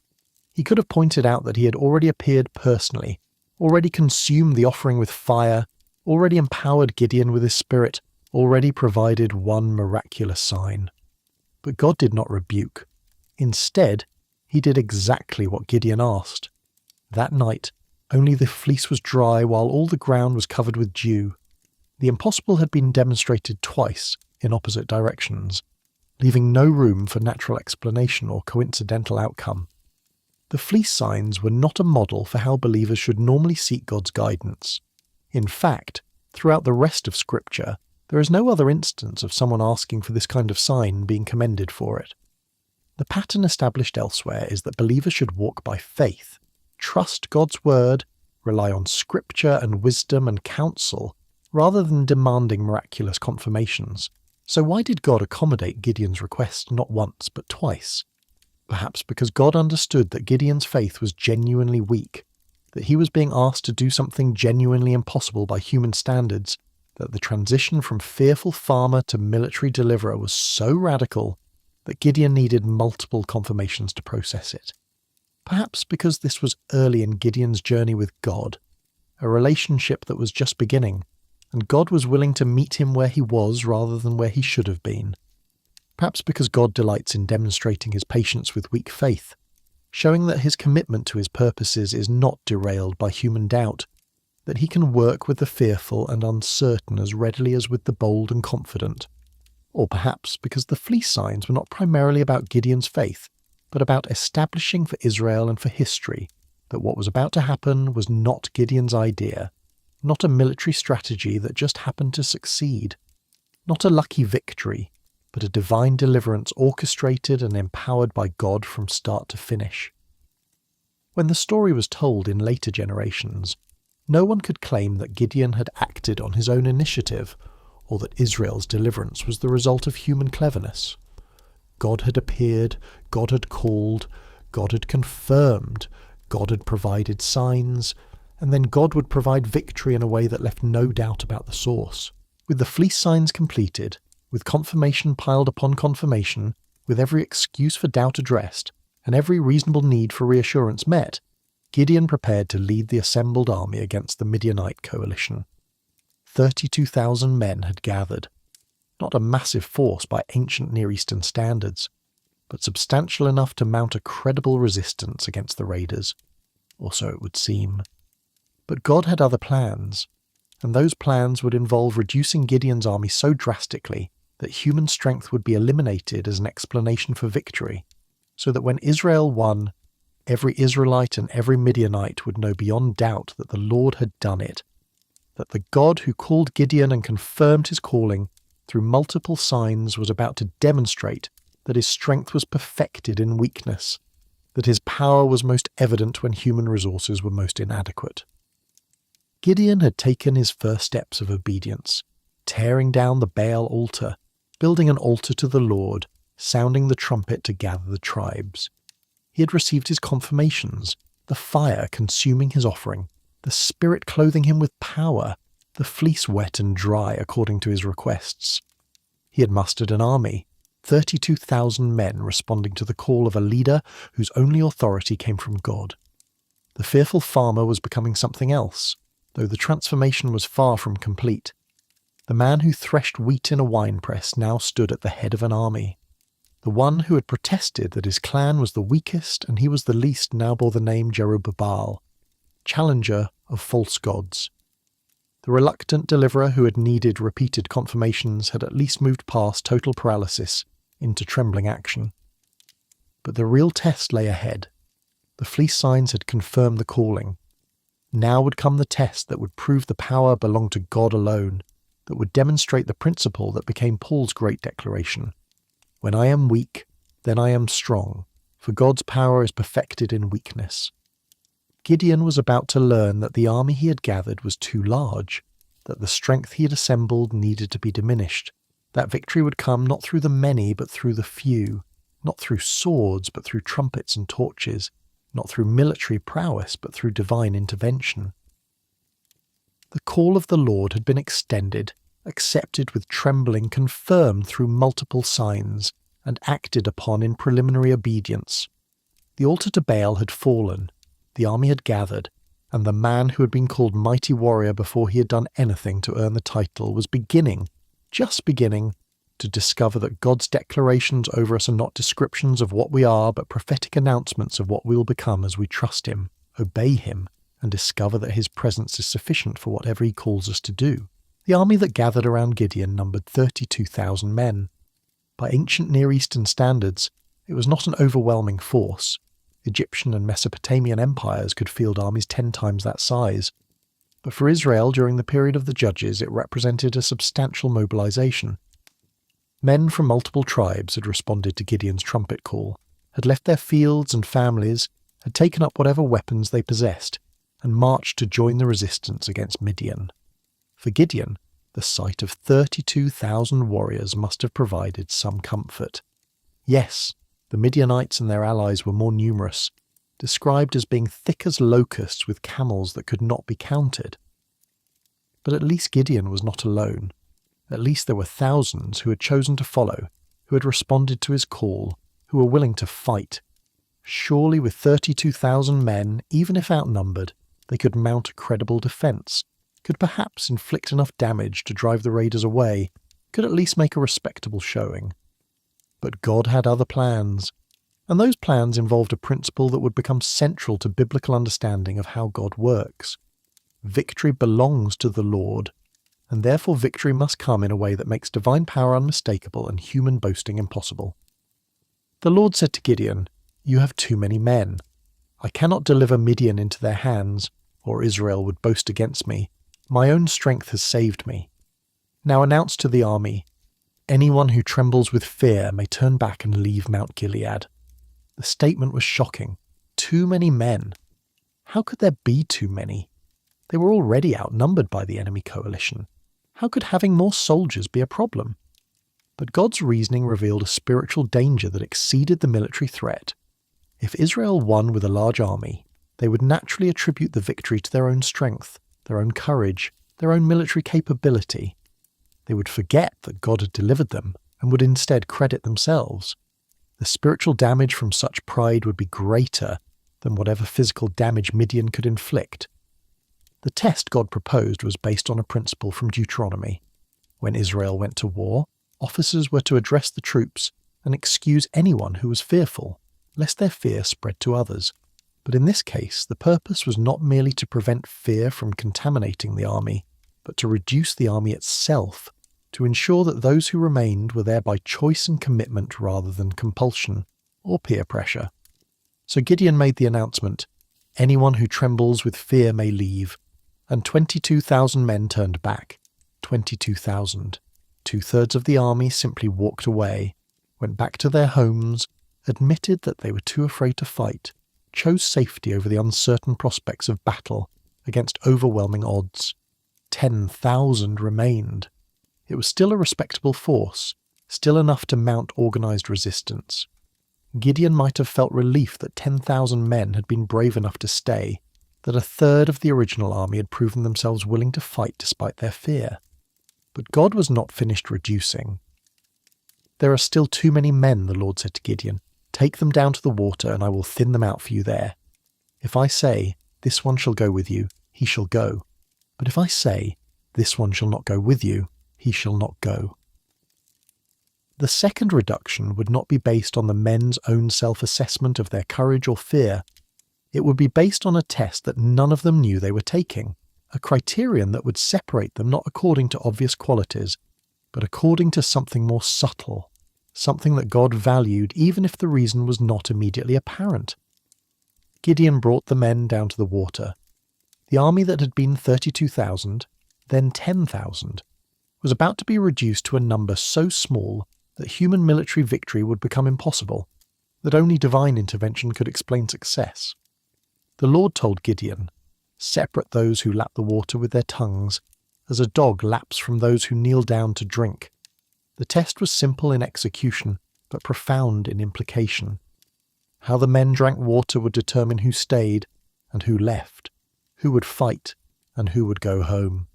He could have pointed out that he had already appeared personally, already consumed the offering with fire, already empowered Gideon with his spirit, already provided one miraculous sign. But God did not rebuke. Instead, he did exactly what Gideon asked. That night, only the fleece was dry while all the ground was covered with dew. The impossible had been demonstrated twice in opposite directions, leaving no room for natural explanation or coincidental outcome. The fleece signs were not a model for how believers should normally seek God's guidance. In fact, throughout the rest of Scripture, there is no other instance of someone asking for this kind of sign being commended for it. The pattern established elsewhere is that believers should walk by faith, trust God's word, rely on scripture and wisdom and counsel, rather than demanding miraculous confirmations. So why did God accommodate Gideon's request not once but twice? Perhaps because God understood that Gideon's faith was genuinely weak, that he was being asked to do something genuinely impossible by human standards, that the transition from fearful farmer to military deliverer was so radical that Gideon needed multiple confirmations to process it. Perhaps because this was early in Gideon's journey with God, a relationship that was just beginning, and God was willing to meet him where he was rather than where he should have been. Perhaps because God delights in demonstrating his patience with weak faith, showing that his commitment to his purposes is not derailed by human doubt, that he can work with the fearful and uncertain as readily as with the bold and confident. Or perhaps because the fleece signs were not primarily about Gideon's faith, but about establishing for Israel and for history that what was about to happen was not Gideon's idea, not a military strategy that just happened to succeed, not a lucky victory, but a divine deliverance orchestrated and empowered by God from start to finish. When the story was told in later generations, no one could claim that Gideon had acted on his own initiative, or that Israel's deliverance was the result of human cleverness. God had appeared, God had called, God had confirmed, God had provided signs, and then God would provide victory in a way that left no doubt about the source. With the fleece signs completed, with confirmation piled upon confirmation, with every excuse for doubt addressed, and every reasonable need for reassurance met, Gideon prepared to lead the assembled army against the Midianite coalition. 32,000 men had gathered, not a massive force by ancient Near Eastern standards, but substantial enough to mount a credible resistance against the raiders, or so it would seem. But God had other plans, and those plans would involve reducing Gideon's army so drastically that human strength would be eliminated as an explanation for victory, so that when Israel won, every Israelite and every Midianite would know beyond doubt that the Lord had done it, that the God who called Gideon and confirmed his calling through multiple signs was about to demonstrate that his strength was perfected in weakness, that his power was most evident when human resources were most inadequate. Gideon had taken his first steps of obedience, tearing down the Baal altar, building an altar to the Lord, sounding the trumpet to gather the tribes. He had received his confirmations, the fire consuming his offering, the Spirit clothing him with power, the fleece wet and dry according to his requests. He had mustered an army, 32,000 men responding to the call of a leader whose only authority came from God. The fearful farmer was becoming something else, though the transformation was far from complete. The man who threshed wheat in a winepress now stood at the head of an army. The one who had protested that his clan was the weakest and he was the least now bore the name Jerubbaal, challenger of false gods. The reluctant deliverer who had needed repeated confirmations had at least moved past total paralysis into trembling action. But the real test lay ahead. The fleece signs had confirmed the calling. Now would come the test that would prove the power belonged to God alone, that would demonstrate the principle that became Paul's great declaration. When I am weak, then I am strong, for God's power is perfected in weakness. Gideon was about to learn that the army he had gathered was too large, that the strength he had assembled needed to be diminished, that victory would come not through the many but through the few, not through swords but through trumpets and torches, not through military prowess but through divine intervention. The call of the Lord had been extended, accepted with trembling, confirmed through multiple signs, and acted upon in preliminary obedience. The altar to Baal had fallen, the army had gathered, and the man who had been called mighty warrior before he had done anything to earn the title was beginning, just beginning, to discover that God's declarations over us are not descriptions of what we are, but prophetic announcements of what we will become as we trust him, obey him, and discover that his presence is sufficient for whatever he calls us to do. The army that gathered around Gideon numbered 32,000 men. By ancient Near Eastern standards, it was not an overwhelming force. Egyptian and Mesopotamian empires could field armies 10 times that size. But for Israel during the period of the Judges, it represented a substantial mobilization. Men from multiple tribes had responded to Gideon's trumpet call, had left their fields and families, had taken up whatever weapons they possessed and marched to join the resistance against Midian. For Gideon, the sight of 32,000 warriors must have provided some comfort. Yes, the Midianites and their allies were more numerous, described as being thick as locusts with camels that could not be counted. But at least Gideon was not alone. At least there were thousands who had chosen to follow, who had responded to his call, who were willing to fight. Surely with 32,000 men, even if outnumbered, they could mount a credible defence, could perhaps inflict enough damage to drive the raiders away, could at least make a respectable showing. But God had other plans, and those plans involved a principle that would become central to biblical understanding of how God works. Victory belongs to the Lord, and therefore victory must come in a way that makes divine power unmistakable and human boasting impossible. The Lord said to Gideon, "You have too many men. I cannot deliver Midian into their hands, or Israel would boast against me. My own strength has saved me. Now announce to the army, anyone who trembles with fear may turn back and leave Mount Gilead." The statement was shocking. Too many men. How could there be too many? They were already outnumbered by the enemy coalition. How could having more soldiers be a problem? But God's reasoning revealed a spiritual danger that exceeded the military threat. If Israel won with a large army, they would naturally attribute the victory to their own strength, their own courage, their own military capability. They would forget that God had delivered them and would instead credit themselves. The spiritual damage from such pride would be greater than whatever physical damage Midian could inflict. The test God proposed was based on a principle from Deuteronomy. When Israel went to war, officers were to address the troops and excuse anyone who was fearful, lest their fear spread to others. But in this case, the purpose was not merely to prevent fear from contaminating the army, but to reduce the army itself, to ensure that those who remained were there by choice and commitment rather than compulsion or peer pressure. So Gideon made the announcement, "Anyone who trembles with fear may leave," and 22,000 men turned back. 22,000. 2/3 of the army simply walked away, went back to their homes, admitted that they were too afraid to fight, chose safety over the uncertain prospects of battle against overwhelming odds. 10,000 remained. It was still a respectable force, still enough to mount organised resistance. Gideon might have felt relief that 10,000 men had been brave enough to stay, that 1/3 of the original army had proven themselves willing to fight despite their fear. But God was not finished reducing. "There are still too many men," the Lord said to Gideon. "Take them down to the water, and I will thin them out for you there. If I say, 'This one shall go with you,' he shall go. But if I say, 'This one shall not go with you,' he shall not go." The second reduction would not be based on the men's own self-assessment of their courage or fear. It would be based on a test that none of them knew they were taking, a criterion that would separate them not according to obvious qualities, but according to something more subtle, something that God valued even if the reason was not immediately apparent. Gideon brought the men down to the water. The army that had been 32,000, then 10,000, was about to be reduced to a number so small that human military victory would become impossible, that only divine intervention could explain success. The Lord told Gideon, "Separate those who lap the water with their tongues, as a dog laps from those who kneel down to drink." The test was simple in execution, but profound in implication. How the men drank water would determine who stayed and who left, who would fight and who would go home.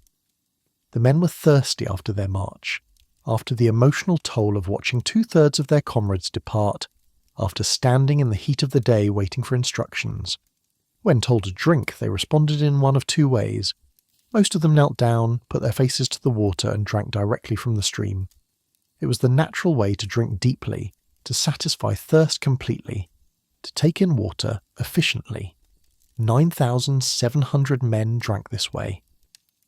The men were thirsty after their march, after the emotional toll of watching 2/3 of their comrades depart, after standing in the heat of the day waiting for instructions. When told to drink, they responded in one of two ways. Most of them knelt down, put their faces to the water, and drank directly from the stream. It was the natural way to drink deeply, to satisfy thirst completely, to take in water efficiently. 9,700 men drank this way,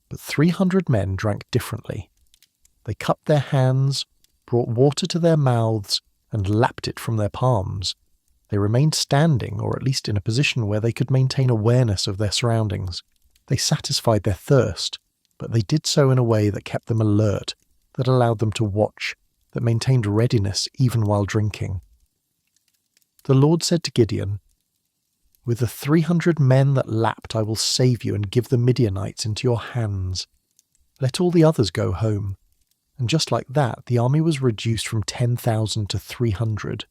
but 300 men drank differently. They cupped their hands, brought water to their mouths, and lapped it from their palms. They remained standing, or at least in a position where they could maintain awareness of their surroundings. They satisfied their thirst, but they did so in a way that kept them alert, that allowed them to watch, that maintained readiness even while drinking. The Lord said to Gideon, With the 300 men that lapped I will save you and give the Midianites into your hands. Let all the others go home." And just like that, the army was reduced from 10,000 to 300.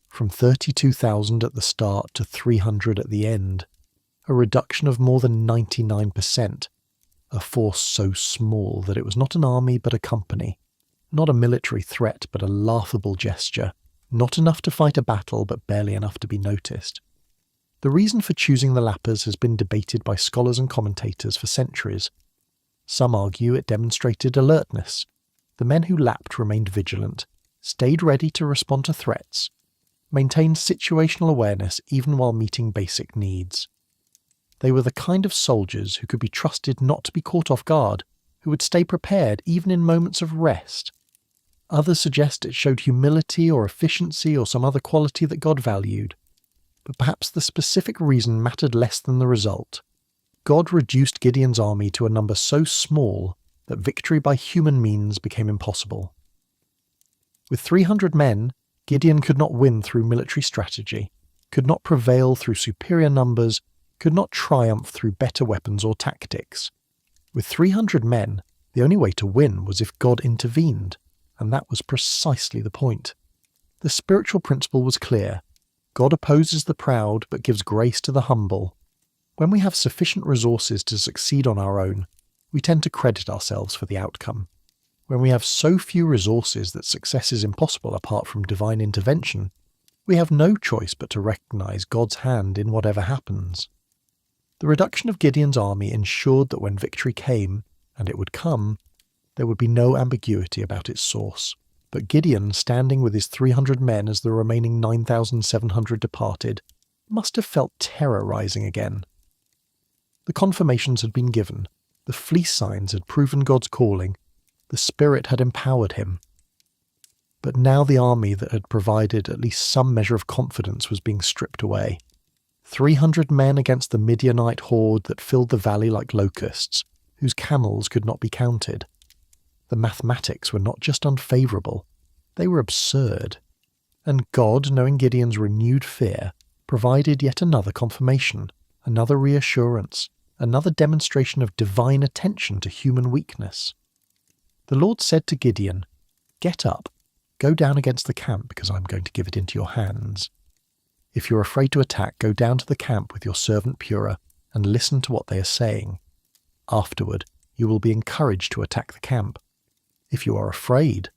From 32,000 at the start to 300 at the end. A reduction of more than 99%. A force so small that it was not an army but a company. Not a military threat but a laughable gesture. Not enough to fight a battle but barely enough to be noticed. The reason for choosing the lappers has been debated by scholars and commentators for centuries. Some argue it demonstrated alertness. The men who lapped remained vigilant, stayed ready to respond to threats, maintained situational awareness even while meeting basic needs. They were the kind of soldiers who could be trusted not to be caught off guard, who would stay prepared even in moments of rest. Others suggest it showed humility or efficiency or some other quality that God valued. But perhaps the specific reason mattered less than the result. God reduced Gideon's army to a number so small that victory by human means became impossible. With 300 men, Gideon could not win through military strategy, could not prevail through superior numbers, could not triumph through better weapons or tactics. With 300 men, the only way to win was if God intervened, and that was precisely the point. The spiritual principle was clear. God opposes the proud but gives grace to the humble. When we have sufficient resources to succeed on our own, we tend to credit ourselves for the outcome. When we have so few resources that success is impossible apart from divine intervention, we have no choice but to recognize God's hand in whatever happens. The reduction of Gideon's army ensured that when victory came, and it would come, there would be no ambiguity about its source. But Gideon, standing with his 300 men as the remaining 9,700 departed, must have felt terror rising again. The confirmations had been given. The fleece signs had proven God's calling. The Spirit had empowered him. But now the army that had provided at least some measure of confidence was being stripped away. 300 men against the Midianite horde that filled the valley like locusts, whose camels could not be counted. The mathematics were not just unfavourable, they were absurd. And God, knowing Gideon's renewed fear, provided yet another confirmation, another reassurance, another demonstration of divine attention to human weakness. The Lord said to Gideon, "Get up, go down against the camp because I'm going to give it into your hands. If you're afraid to attack, go down to the camp with your servant Purah and listen to what they are saying. Afterward, you will be encouraged to attack the camp. If you are afraid,"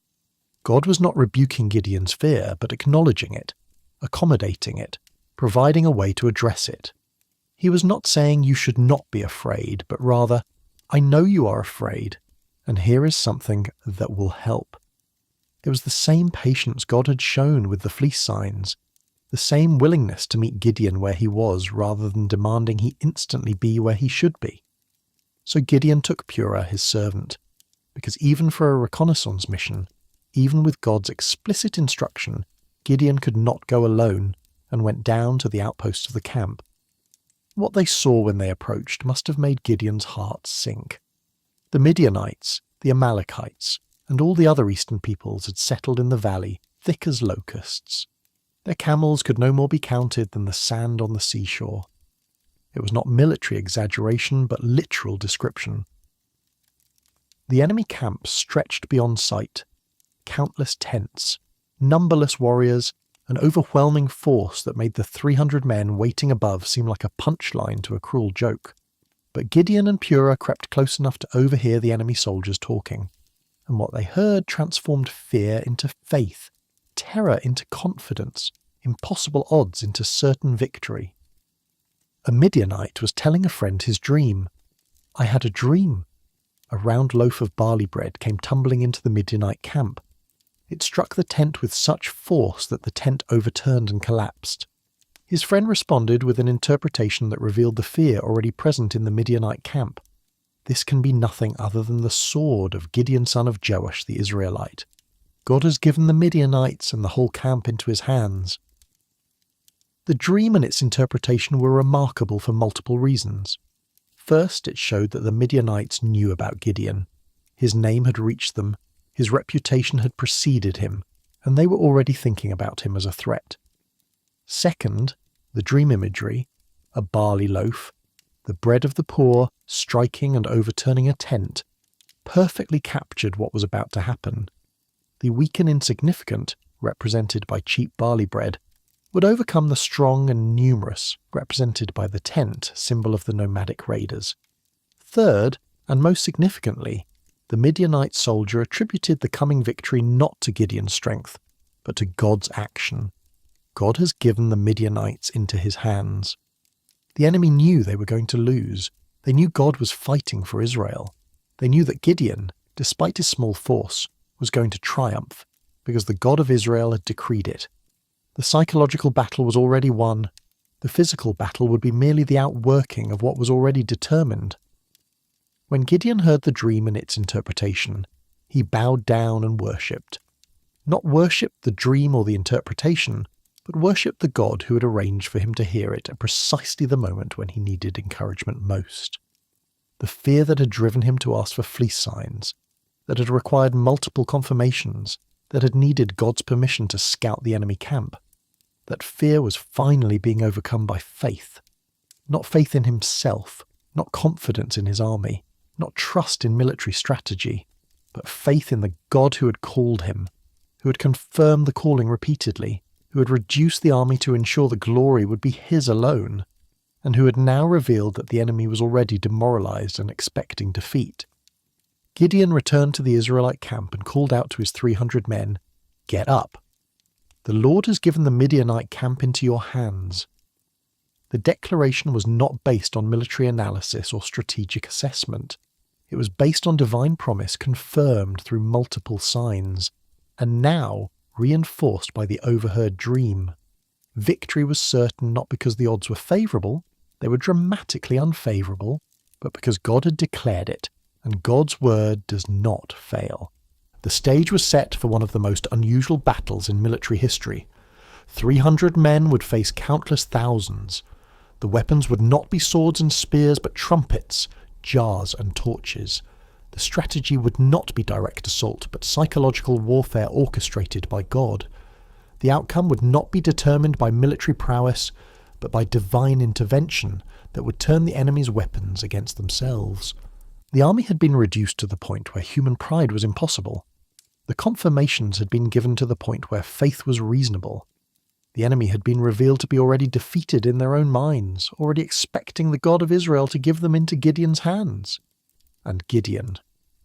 God was not rebuking Gideon's fear, but acknowledging it, accommodating it, providing a way to address it. He was not saying you should not be afraid, but rather, "I know you are afraid, and here is something that will help." It was the same patience God had shown with the fleece signs, the same willingness to meet Gideon where he was rather than demanding he instantly be where he should be. So Gideon took Purah, his servant, because even for a reconnaissance mission, even with God's explicit instruction, Gideon could not go alone and went down to the outpost of the camp. What they saw when they approached must have made Gideon's heart sink. The Midianites, the Amalekites, and all the other eastern peoples had settled in the valley, thick as locusts. Their camels could no more be counted than the sand on the seashore. It was not military exaggeration, but literal description. The enemy camp stretched beyond sight. Countless tents, numberless warriors, an overwhelming force that made the 300 men waiting above seem like a punchline to a cruel joke. But Gideon and Purah crept close enough to overhear the enemy soldiers talking, and what they heard transformed fear into faith, terror into confidence, impossible odds into certain victory. A Midianite was telling a friend his dream. "I had a dream." A round loaf of barley bread came tumbling into the Midianite camp. It struck the tent with such force that the tent overturned and collapsed. His friend responded with an interpretation that revealed the fear already present in the Midianite camp. This can be nothing other than the sword of Gideon son of Joash the Israelite. God has given the Midianites and the whole camp into his hands. The dream and its interpretation were remarkable for multiple reasons. First, it showed that the Midianites knew about Gideon. His name had reached them, his reputation had preceded him, and they were already thinking about him as a threat. Second, the dream imagery, a barley loaf, the bread of the poor, striking and overturning a tent, perfectly captured what was about to happen. The weak and insignificant, represented by cheap barley bread, would overcome the strong and numerous, represented by the tent, symbol of the nomadic raiders. Third, and most significantly, the Midianite soldier attributed the coming victory not to Gideon's strength, but to God's action. God has given the Midianites into his hands. The enemy knew they were going to lose. They knew God was fighting for Israel. They knew that Gideon, despite his small force, was going to triumph, because the God of Israel had decreed it. The psychological battle was already won. The physical battle would be merely the outworking of what was already determined. When Gideon heard the dream and its interpretation, he bowed down and worshipped. Not worshipped the dream or the interpretation, but worshipped the God who had arranged for him to hear it at precisely the moment when he needed encouragement most. The fear that had driven him to ask for fleece signs, that had required multiple confirmations, that had needed God's permission to scout the enemy camp, that fear was finally being overcome by faith. Not faith in himself, not confidence in his army, not trust in military strategy, but faith in the God who had called him, who had confirmed the calling repeatedly, who had reduced the army to ensure the glory would be his alone, and who had now revealed that the enemy was already demoralized and expecting defeat. Gideon returned to the Israelite camp and called out to his 300 men, "Get up! The Lord has given the Midianite camp into your hands." The declaration was not based on military analysis or strategic assessment. It was based on divine promise confirmed through multiple signs, and now reinforced by the overheard dream. Victory was certain not because the odds were favourable, they were dramatically unfavourable, but because God had declared it, and God's word does not fail. The stage was set for one of the most unusual battles in military history. 300 men would face countless thousands. The weapons would not be swords and spears, but trumpets, jars and torches. The strategy would not be direct assault, but psychological warfare orchestrated by God. The outcome would not be determined by military prowess, but by divine intervention that would turn the enemy's weapons against themselves. The army had been reduced to the point where human pride was impossible. The confirmations had been given to the point where faith was reasonable. The enemy had been revealed to be already defeated in their own minds, already expecting the God of Israel to give them into Gideon's hands. And Gideon,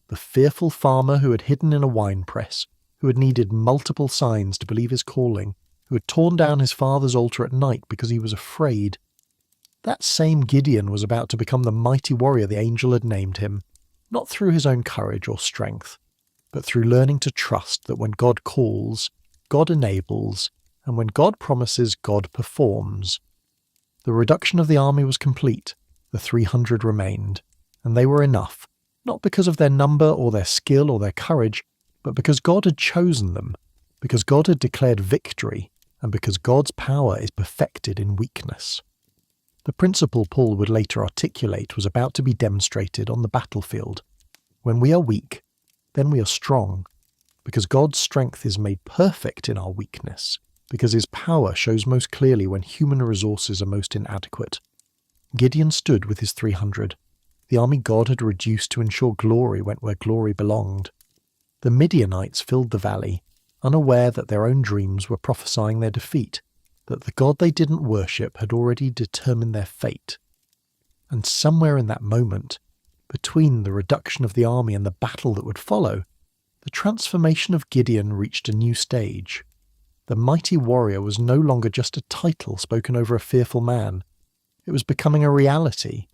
the fearful farmer who had hidden in a winepress, who had needed multiple signs to believe his calling, who had torn down his father's altar at night because he was afraid, that same Gideon was about to become the mighty warrior the angel had named him, not through his own courage or strength, but through learning to trust that when God calls, God enables, and when God promises, God performs. The reduction of the army was complete. The 300 remained, and they were enough, not because of their number or their skill or their courage, but because God had chosen them, because God had declared victory, and because God's power is perfected in weakness. The principle Paul would later articulate was about to be demonstrated on the battlefield. When we are weak, then we are strong, because God's strength is made perfect in our weakness, because his power shows most clearly when human resources are most inadequate. Gideon stood with his 300. The army God had reduced to ensure glory went where glory belonged. The Midianites filled the valley, unaware that their own dreams were prophesying their defeat, that the God they didn't worship had already determined their fate. And somewhere in that moment, between the reduction of the army and the battle that would follow, the transformation of Gideon reached a new stage. The mighty warrior was no longer just a title spoken over a fearful man. It was becoming a reality,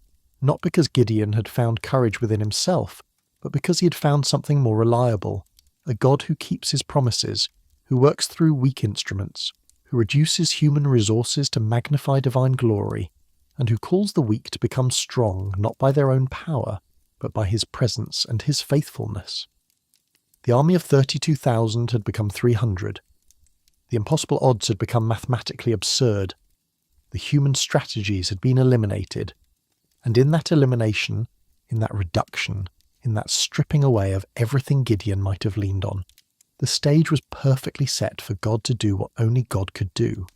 not because Gideon had found courage within himself, but because he had found something more reliable, a God who keeps his promises, who works through weak instruments, who reduces human resources to magnify divine glory, and who calls the weak to become strong not by their own power, but by his presence and his faithfulness. The army of 32,000 had become 300. The impossible odds had become mathematically absurd. The human strategies had been eliminated. And in that elimination, in that reduction, in that stripping away of everything Gideon might have leaned on, the stage was perfectly set for God to do what only God could do.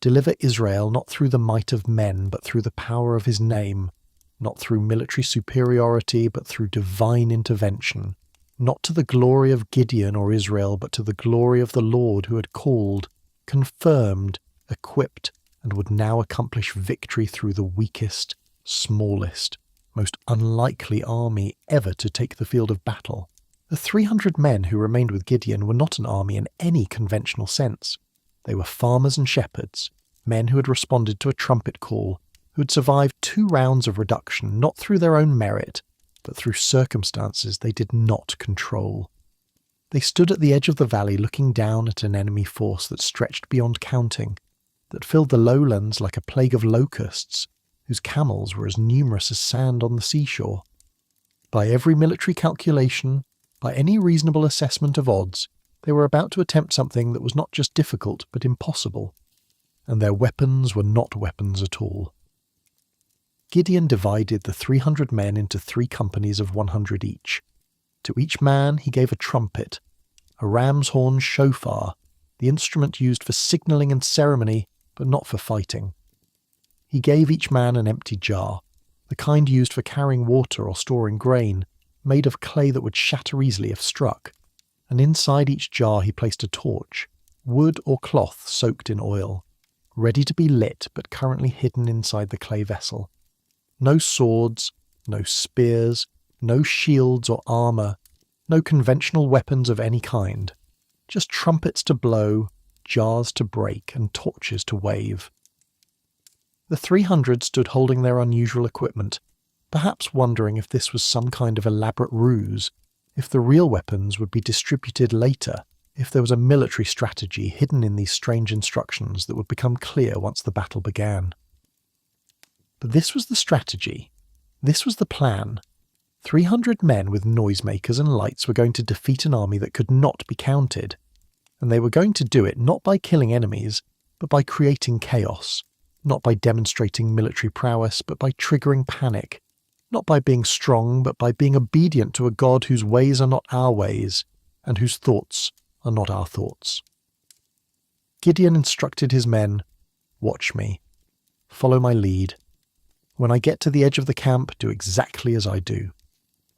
Deliver Israel not through the might of men, but through the power of his name, not through military superiority, but through divine intervention, not to the glory of Gideon or Israel, but to the glory of the Lord who had called, confirmed, equipped, and would now accomplish victory through the weakest, smallest, most unlikely army ever to take the field of battle. The 300 men who remained with Gideon were not an army in any conventional sense. They were farmers and shepherds, men who had responded to a trumpet call, who had survived 2 rounds of reduction not through their own merit, but through circumstances they did not control. They stood at the edge of the valley looking down at an enemy force that stretched beyond counting, that filled the lowlands like a plague of locusts, whose camels were as numerous as sand on the seashore. By every military calculation, by any reasonable assessment of odds, they were about to attempt something that was not just difficult but impossible, and their weapons were not weapons at all. Gideon divided the 300 men into 3 companies of 100 each. To each man he gave a trumpet, a ram's horn shofar, the instrument used for signalling and ceremony, but not for fighting. He gave each man an empty jar, the kind used for carrying water or storing grain, made of clay that would shatter easily if struck, and inside each jar he placed a torch, wood or cloth soaked in oil, ready to be lit but currently hidden inside the clay vessel. No swords, no spears, no shields or armour, no conventional weapons of any kind, just trumpets to blow, jars to break, and torches to wave. The 300 stood holding their unusual equipment, perhaps wondering if this was some kind of elaborate ruse, if the real weapons would be distributed later, if there was a military strategy hidden in these strange instructions that would become clear once the battle began. But this was the strategy. This was the plan. 300 men with noisemakers and lights were going to defeat an army that could not be counted, and they were going to do it not by killing enemies, but by creating chaos, not by demonstrating military prowess, but by triggering panic, not by being strong, but by being obedient to a God whose ways are not our ways, and whose thoughts are not our thoughts. Gideon instructed his men, "Watch me. Follow my lead. When I get to the edge of the camp, do exactly as I do.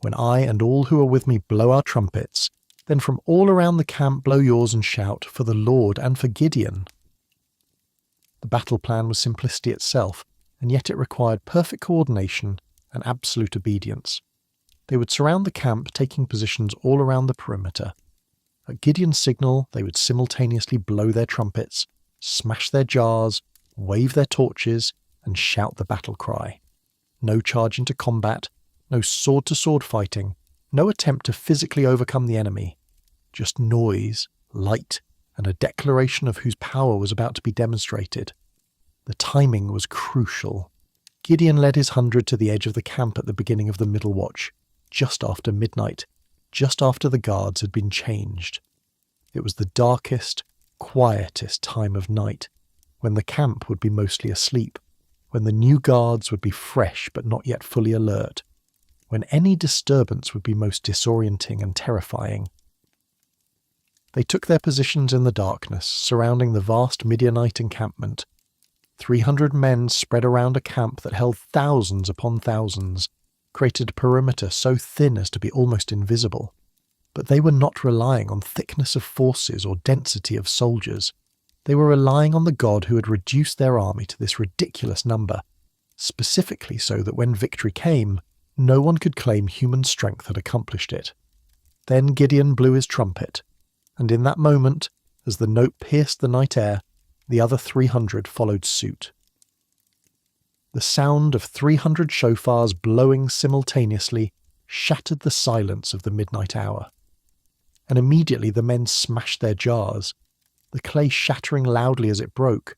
When I and all who are with me blow our trumpets, then from all around the camp blow yours and shout, for the Lord and for Gideon." The battle plan was simplicity itself, and yet it required perfect coordination and absolute obedience. They would surround the camp, taking positions all around the perimeter. At Gideon's signal, they would simultaneously blow their trumpets, smash their jars, wave their torches, and shout the battle cry. No charge into combat, no sword-to-sword fighting, no attempt to physically overcome the enemy. Just noise, light, and a declaration of whose power was about to be demonstrated. The timing was crucial. Gideon led his 100 to the edge of the camp at the beginning of the middle watch, just after midnight, just after the guards had been changed. It was the darkest, quietest time of night, when the camp would be mostly asleep, when the new guards would be fresh but not yet fully alert, when any disturbance would be most disorienting and terrifying. They took their positions in the darkness, surrounding the vast Midianite encampment. 300 men spread around a camp that held thousands upon thousands, created a perimeter so thin as to be almost invisible. But they were not relying on thickness of forces or density of soldiers. They were relying on the God who had reduced their army to this ridiculous number, specifically so that when victory came, no one could claim human strength had accomplished it. Then Gideon blew his trumpet, and in that moment, as the note pierced the night air, the other 300 followed suit. The sound of 300 shofars blowing simultaneously shattered the silence of the midnight hour. And immediately the men smashed their jars, the clay shattering loudly as it broke,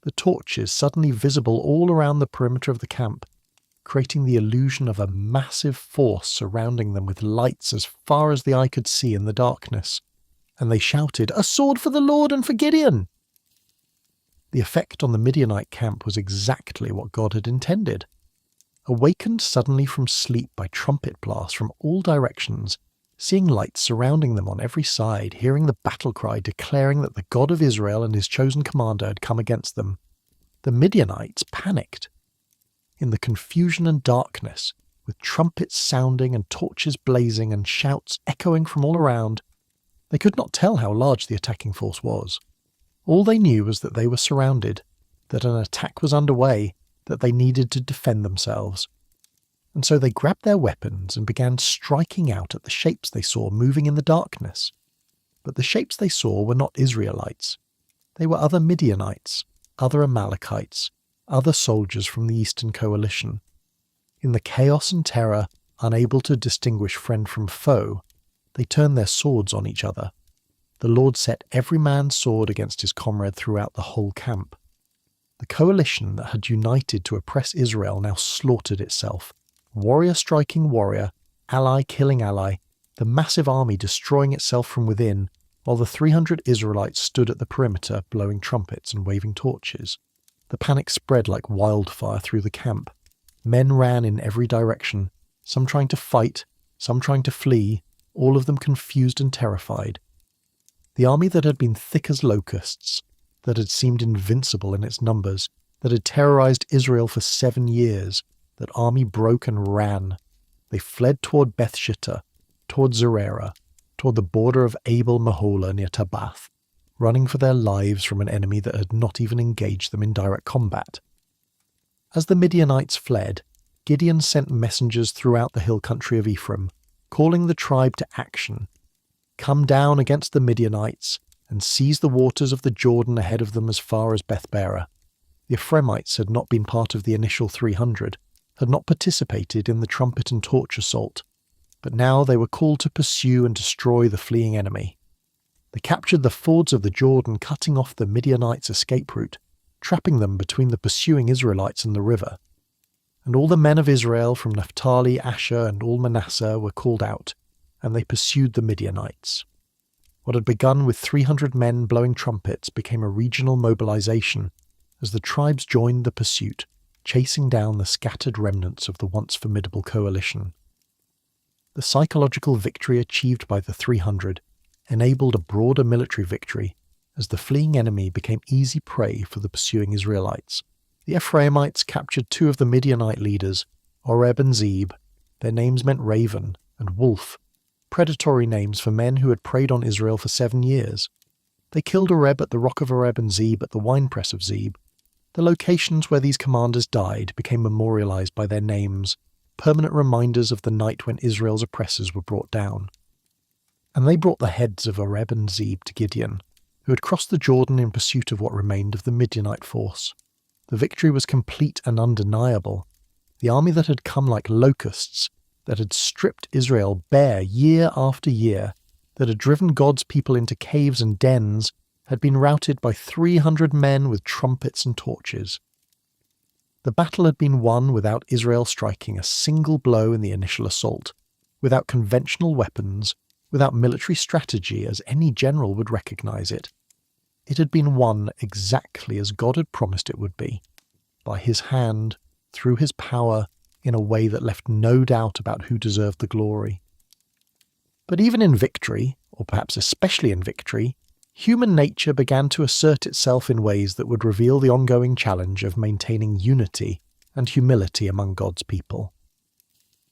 the torches suddenly visible all around the perimeter of the camp, creating the illusion of a massive force surrounding them with lights as far as the eye could see in the darkness. And they shouted, "A sword for the Lord and for Gideon!" The effect on the Midianite camp was exactly what God had intended. Awakened suddenly from sleep by trumpet blasts from all directions, seeing lights surrounding them on every side, hearing the battle cry declaring that the God of Israel and his chosen commander had come against them, the Midianites panicked. In the confusion and darkness, with trumpets sounding and torches blazing and shouts echoing from all around, they could not tell how large the attacking force was. All they knew was that they were surrounded, that an attack was underway, that they needed to defend themselves. And so they grabbed their weapons and began striking out at the shapes they saw moving in the darkness. But the shapes they saw were not Israelites. They were other Midianites, other Amalekites, other soldiers from the Eastern Coalition. In the chaos and terror, unable to distinguish friend from foe, they turned their swords on each other. The Lord set every man's sword against his comrade throughout the whole camp. The coalition that had united to oppress Israel now slaughtered itself, warrior striking warrior, ally killing ally, the massive army destroying itself from within, while the 300 Israelites stood at the perimeter blowing trumpets and waving torches. The panic spread like wildfire through the camp. Men ran in every direction, some trying to fight, some trying to flee, all of them confused and terrified. The army that had been thick as locusts, that had seemed invincible in its numbers, that had terrorized Israel for 7 years, that army broke and ran. They fled toward Bethshittah, toward Zererah, toward the border of Abel Meholah near Tabbath, running for their lives from an enemy that had not even engaged them in direct combat. As the Midianites fled, Gideon sent messengers throughout the hill country of Ephraim, calling the tribe to action. Come down against the Midianites and seize the waters of the Jordan ahead of them as far as Bethbara. The Ephraimites had not been part of the initial 300, had not participated in the trumpet and torch assault, but now they were called to pursue and destroy the fleeing enemy. They captured the fords of the Jordan, cutting off the Midianites' escape route, trapping them between the pursuing Israelites and the river. And all the men of Israel from Naphtali, Asher, and all Manasseh were called out, and they pursued the Midianites. What had begun with 300 men blowing trumpets became a regional mobilization as the tribes joined the pursuit, chasing down the scattered remnants of the once formidable coalition. The psychological victory achieved by the 300 enabled a broader military victory as the fleeing enemy became easy prey for the pursuing Israelites. The Ephraimites captured 2 of the Midianite leaders, Oreb and Zeb. Their names meant raven and wolf, predatory names for men who had preyed on Israel for 7 years. They killed Oreb at the rock of Oreb and Zeb at the winepress of Zeb. The locations where these commanders died became memorialized by their names, permanent reminders of the night when Israel's oppressors were brought down. And they brought the heads of Oreb and Zeb to Gideon, who had crossed the Jordan in pursuit of what remained of the Midianite force. The victory was complete and undeniable. The army that had come like locusts, that had stripped Israel bare year after year, that had driven God's people into caves and dens, had been routed by 300 men with trumpets and torches. The battle had been won without Israel striking a single blow in the initial assault, without conventional weapons, without military strategy as any general would recognize it. It had been won exactly as God had promised it would be, by his hand, through his power, in a way that left no doubt about who deserved the glory. But even in victory, or perhaps especially in victory, human nature began to assert itself in ways that would reveal the ongoing challenge of maintaining unity and humility among God's people.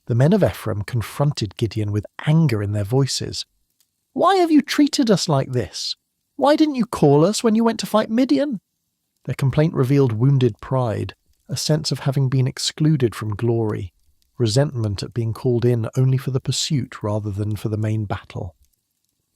The men of Ephraim confronted Gideon with anger in their voices. "Why have you treated us like this? Why didn't you call us when you went to fight Midian?" Their complaint revealed wounded pride, a sense of having been excluded from glory, resentment at being called in only for the pursuit rather than for the main battle.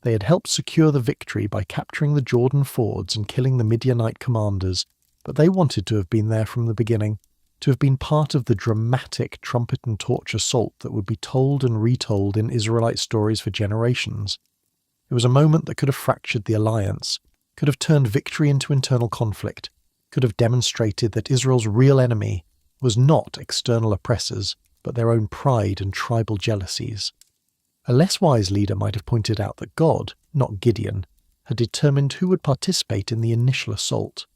They had helped secure the victory by capturing the Jordan fords and killing the Midianite commanders, but they wanted to have been there from the beginning, to have been part of the dramatic trumpet and torch assault that would be told and retold in Israelite stories for generations. It was a moment that could have fractured the alliance, could have turned victory into internal conflict, could have demonstrated that Israel's real enemy was not external oppressors, but their own pride and tribal jealousies. A less wise leader might have pointed out that God, not Gideon, had determined who would participate in the initial assault.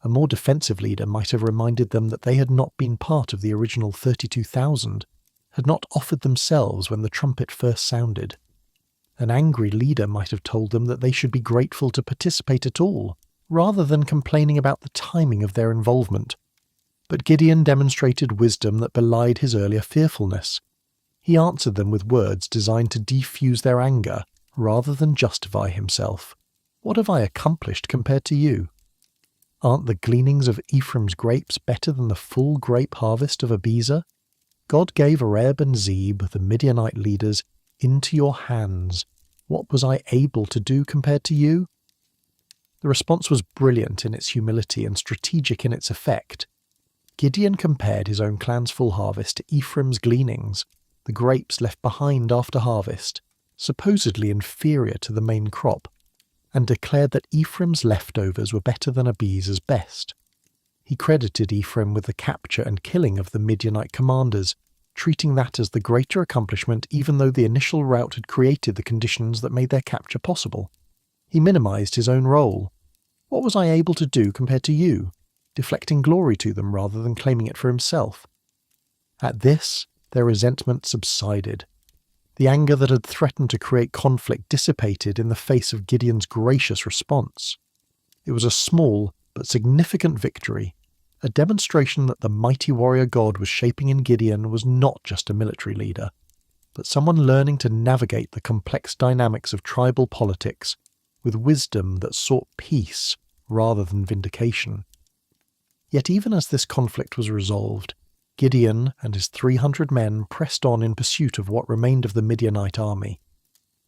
A more defensive leader might have reminded them that they had not been part of the original 32,000, had not offered themselves when the trumpet first sounded. An angry leader might have told them that they should be grateful to participate at all, rather than complaining about the timing of their involvement. But Gideon demonstrated wisdom that belied his earlier fearfulness. He answered them with words designed to defuse their anger, rather than justify himself. What have I accomplished compared to you? Aren't the gleanings of Ephraim's grapes better than the full grape harvest of Abiezer? God gave Oreb and Zeb, the Midianite leaders, into your hands. What was I able to do compared to you? The response was brilliant in its humility and strategic in its effect. Gideon compared his own clan's full harvest to Ephraim's gleanings, the grapes left behind after harvest, supposedly inferior to the main crop, and declared that Ephraim's leftovers were better than Abiezer's best. He credited Ephraim with the capture and killing of the Midianite commanders, treating that as the greater accomplishment even though the initial rout had created the conditions that made their capture possible. He minimized his own role. What was I able to do compared to you? Deflecting glory to them rather than claiming it for himself. At this, their resentment subsided. The anger that had threatened to create conflict dissipated in the face of Gideon's gracious response. It was a small but significant victory, a demonstration that the mighty warrior God was shaping in Gideon was not just a military leader, but someone learning to navigate the complex dynamics of tribal politics with wisdom that sought peace rather than vindication. Yet even as this conflict was resolved, Gideon and his 300 men pressed on in pursuit of what remained of the Midianite army.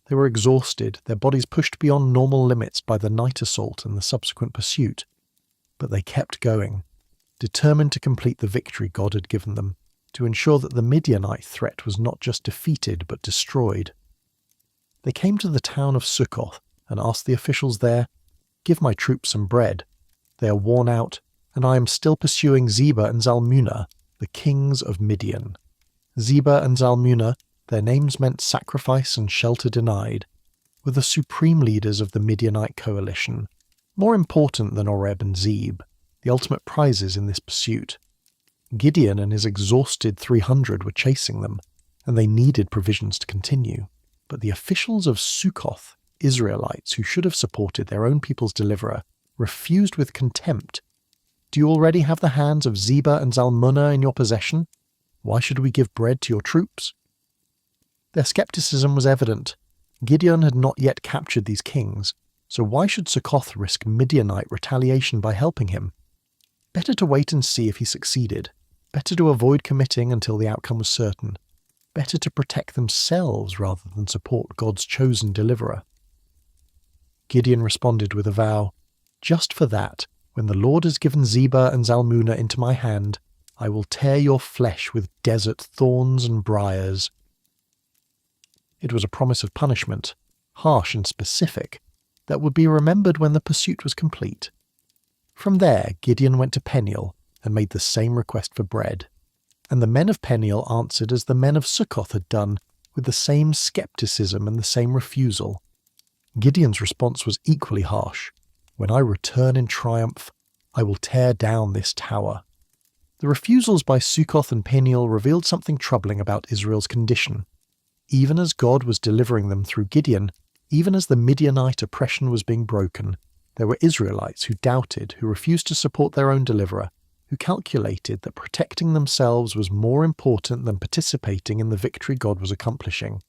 They were exhausted, their bodies pushed beyond normal limits by the night assault and the subsequent pursuit. But they kept going, determined to complete the victory God had given them, to ensure that the Midianite threat was not just defeated but destroyed. They came to the town of Sukkoth and asked the officials there, "Give my troops some bread. They are worn out, and I am still pursuing Zebah and Zalmunna, the kings of Midian." Zebah and Zalmunna, their names meant sacrifice and shelter denied, were the supreme leaders of the Midianite coalition, more important than Oreb and Zeb, the ultimate prizes in this pursuit. Gideon and his exhausted 300 were chasing them, and they needed provisions to continue. But the officials of Sukkoth, Israelites who should have supported their own people's deliverer, refused with contempt. "Do you already have the hands of Zebah and Zalmunna in your possession? Why should we give bread to your troops?" Their skepticism was evident. Gideon had not yet captured these kings, so why should Sukkoth risk Midianite retaliation by helping him? Better to wait and see if he succeeded. Better to avoid committing until the outcome was certain. Better to protect themselves rather than support God's chosen deliverer. Gideon responded with a vow, "Just for that, when the Lord has given Zebah and Zalmunna into my hand, I will tear your flesh with desert thorns and briars." It was a promise of punishment, harsh and specific, that would be remembered when the pursuit was complete. From there, Gideon went to Peniel and made the same request for bread, and the men of Peniel answered as the men of Sukkoth had done, with the same skepticism and the same refusal. Gideon's response was equally harsh. "When I return in triumph, I will tear down this tower." The refusals by Sukkoth and Peniel revealed something troubling about Israel's condition. Even as God was delivering them through Gideon, even as the Midianite oppression was being broken, there were Israelites who doubted, who refused to support their own deliverer, who calculated that protecting themselves was more important than participating in the victory God was accomplishing.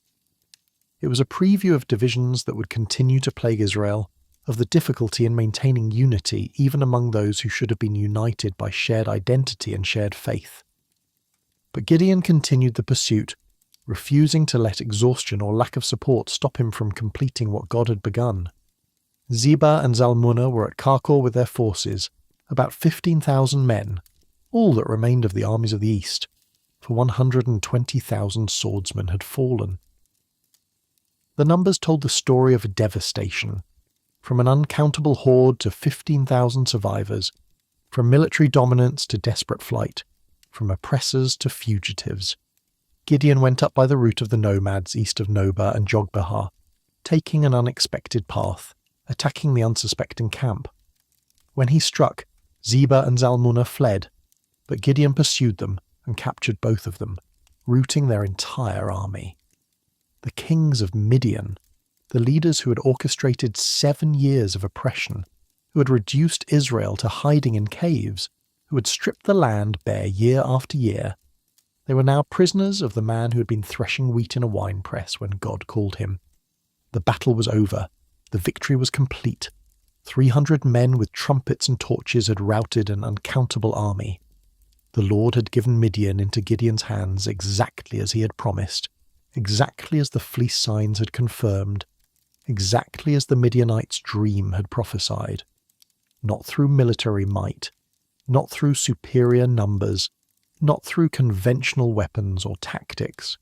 It was a preview of divisions that would continue to plague Israel, of the difficulty in maintaining unity even among those who should have been united by shared identity and shared faith. But Gideon continued the pursuit, refusing to let exhaustion or lack of support stop him from completing what God had begun. Zebah and Zalmunna were at Karkor with their forces, about 15,000 men, all that remained of the armies of the east, for 120,000 swordsmen had fallen. The numbers told the story of devastation, from an uncountable horde to 15,000 survivors, from military dominance to desperate flight, from oppressors to fugitives. Gideon went up by the route of the nomads east of Nobah and Jogbehar, taking an unexpected path, attacking the unsuspecting camp. When he struck, Zebah and Zalmunna fled, but Gideon pursued them and captured both of them, routing their entire army. The kings of Midian, the leaders who had orchestrated 7 years of oppression, who had reduced Israel to hiding in caves, who had stripped the land bare year after year, they were now prisoners of the man who had been threshing wheat in a winepress when God called him. The battle was over. The victory was complete. 300 men with trumpets and torches had routed an uncountable army. The Lord had given Midian into Gideon's hands exactly as he had promised, exactly as the fleece signs had confirmed, exactly as the Midianites' dream had prophesied. Not through military might, not through superior numbers, not through conventional weapons or tactics,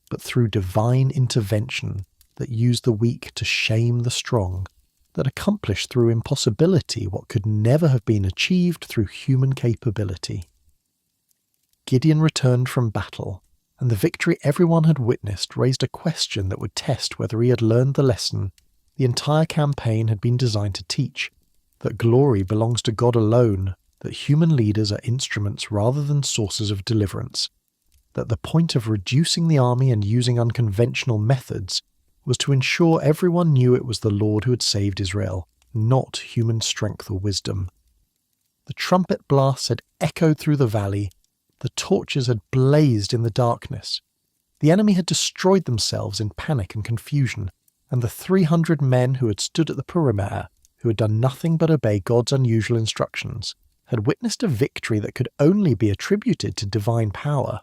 but through divine intervention that used the weak to shame the strong, that accomplished through impossibility what could never have been achieved through human capability. Gideon returned from battle, and the victory everyone had witnessed raised a question that would test whether he had learned the lesson the entire campaign had been designed to teach, that glory belongs to God alone, that human leaders are instruments rather than sources of deliverance, that the point of reducing the army and using unconventional methods was to ensure everyone knew it was the Lord who had saved Israel, not human strength or wisdom. The trumpet blasts had echoed through the valley, the torches had blazed in the darkness. The enemy had destroyed themselves in panic and confusion, and the 300 men who had stood at the perimeter, who had done nothing but obey God's unusual instructions, had witnessed a victory that could only be attributed to divine power.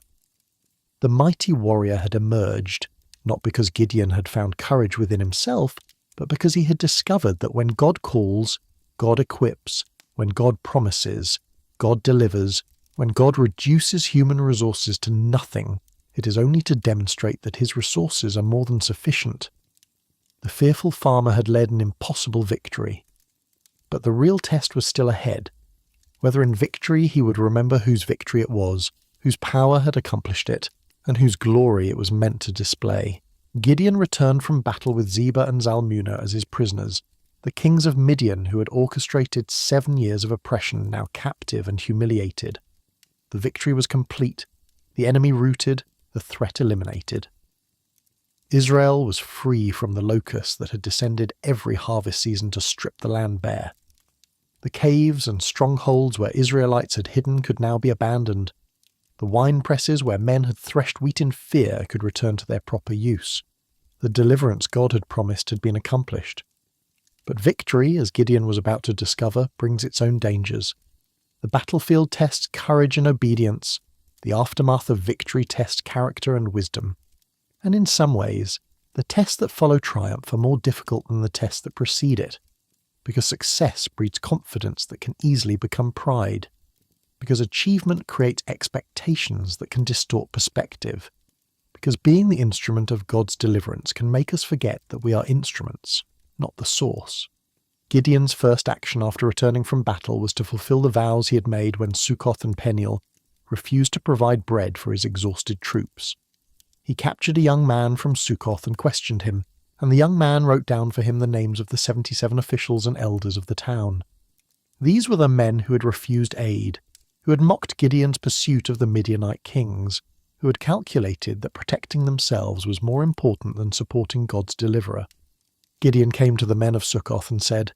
The mighty warrior had emerged, not because Gideon had found courage within himself, but because he had discovered that when God calls, God equips, when God promises, God delivers, when God reduces human resources to nothing, it is only to demonstrate that his resources are more than sufficient. The fearful farmer had led an impossible victory. But the real test was still ahead. Whether in victory he would remember whose victory it was, whose power had accomplished it, and whose glory it was meant to display. Gideon returned from battle with Zebah and Zalmunna as his prisoners, the kings of Midian who had orchestrated 7 years of oppression, now captive and humiliated. The victory was complete, the enemy routed, the threat eliminated. Israel was free from the locusts that had descended every harvest season to strip the land bare. The caves and strongholds where Israelites had hidden could now be abandoned. The wine presses where men had threshed wheat in fear could return to their proper use. The deliverance God had promised had been accomplished. But victory, as Gideon was about to discover, brings its own dangers. The battlefield tests courage and obedience. The aftermath of victory tests character and wisdom. And in some ways, the tests that follow triumph are more difficult than the tests that precede it, because success breeds confidence that can easily become pride, because achievement creates expectations that can distort perspective, because being the instrument of God's deliverance can make us forget that we are instruments, not the source. Gideon's first action after returning from battle was to fulfill the vows he had made when Succoth and Peniel refused to provide bread for his exhausted troops. He captured a young man from Succoth and questioned him, and the young man wrote down for him the names of the 77 officials and elders of the town. These were the men who had refused aid, who had mocked Gideon's pursuit of the Midianite kings, who had calculated that protecting themselves was more important than supporting God's deliverer. Gideon came to the men of Succoth and said,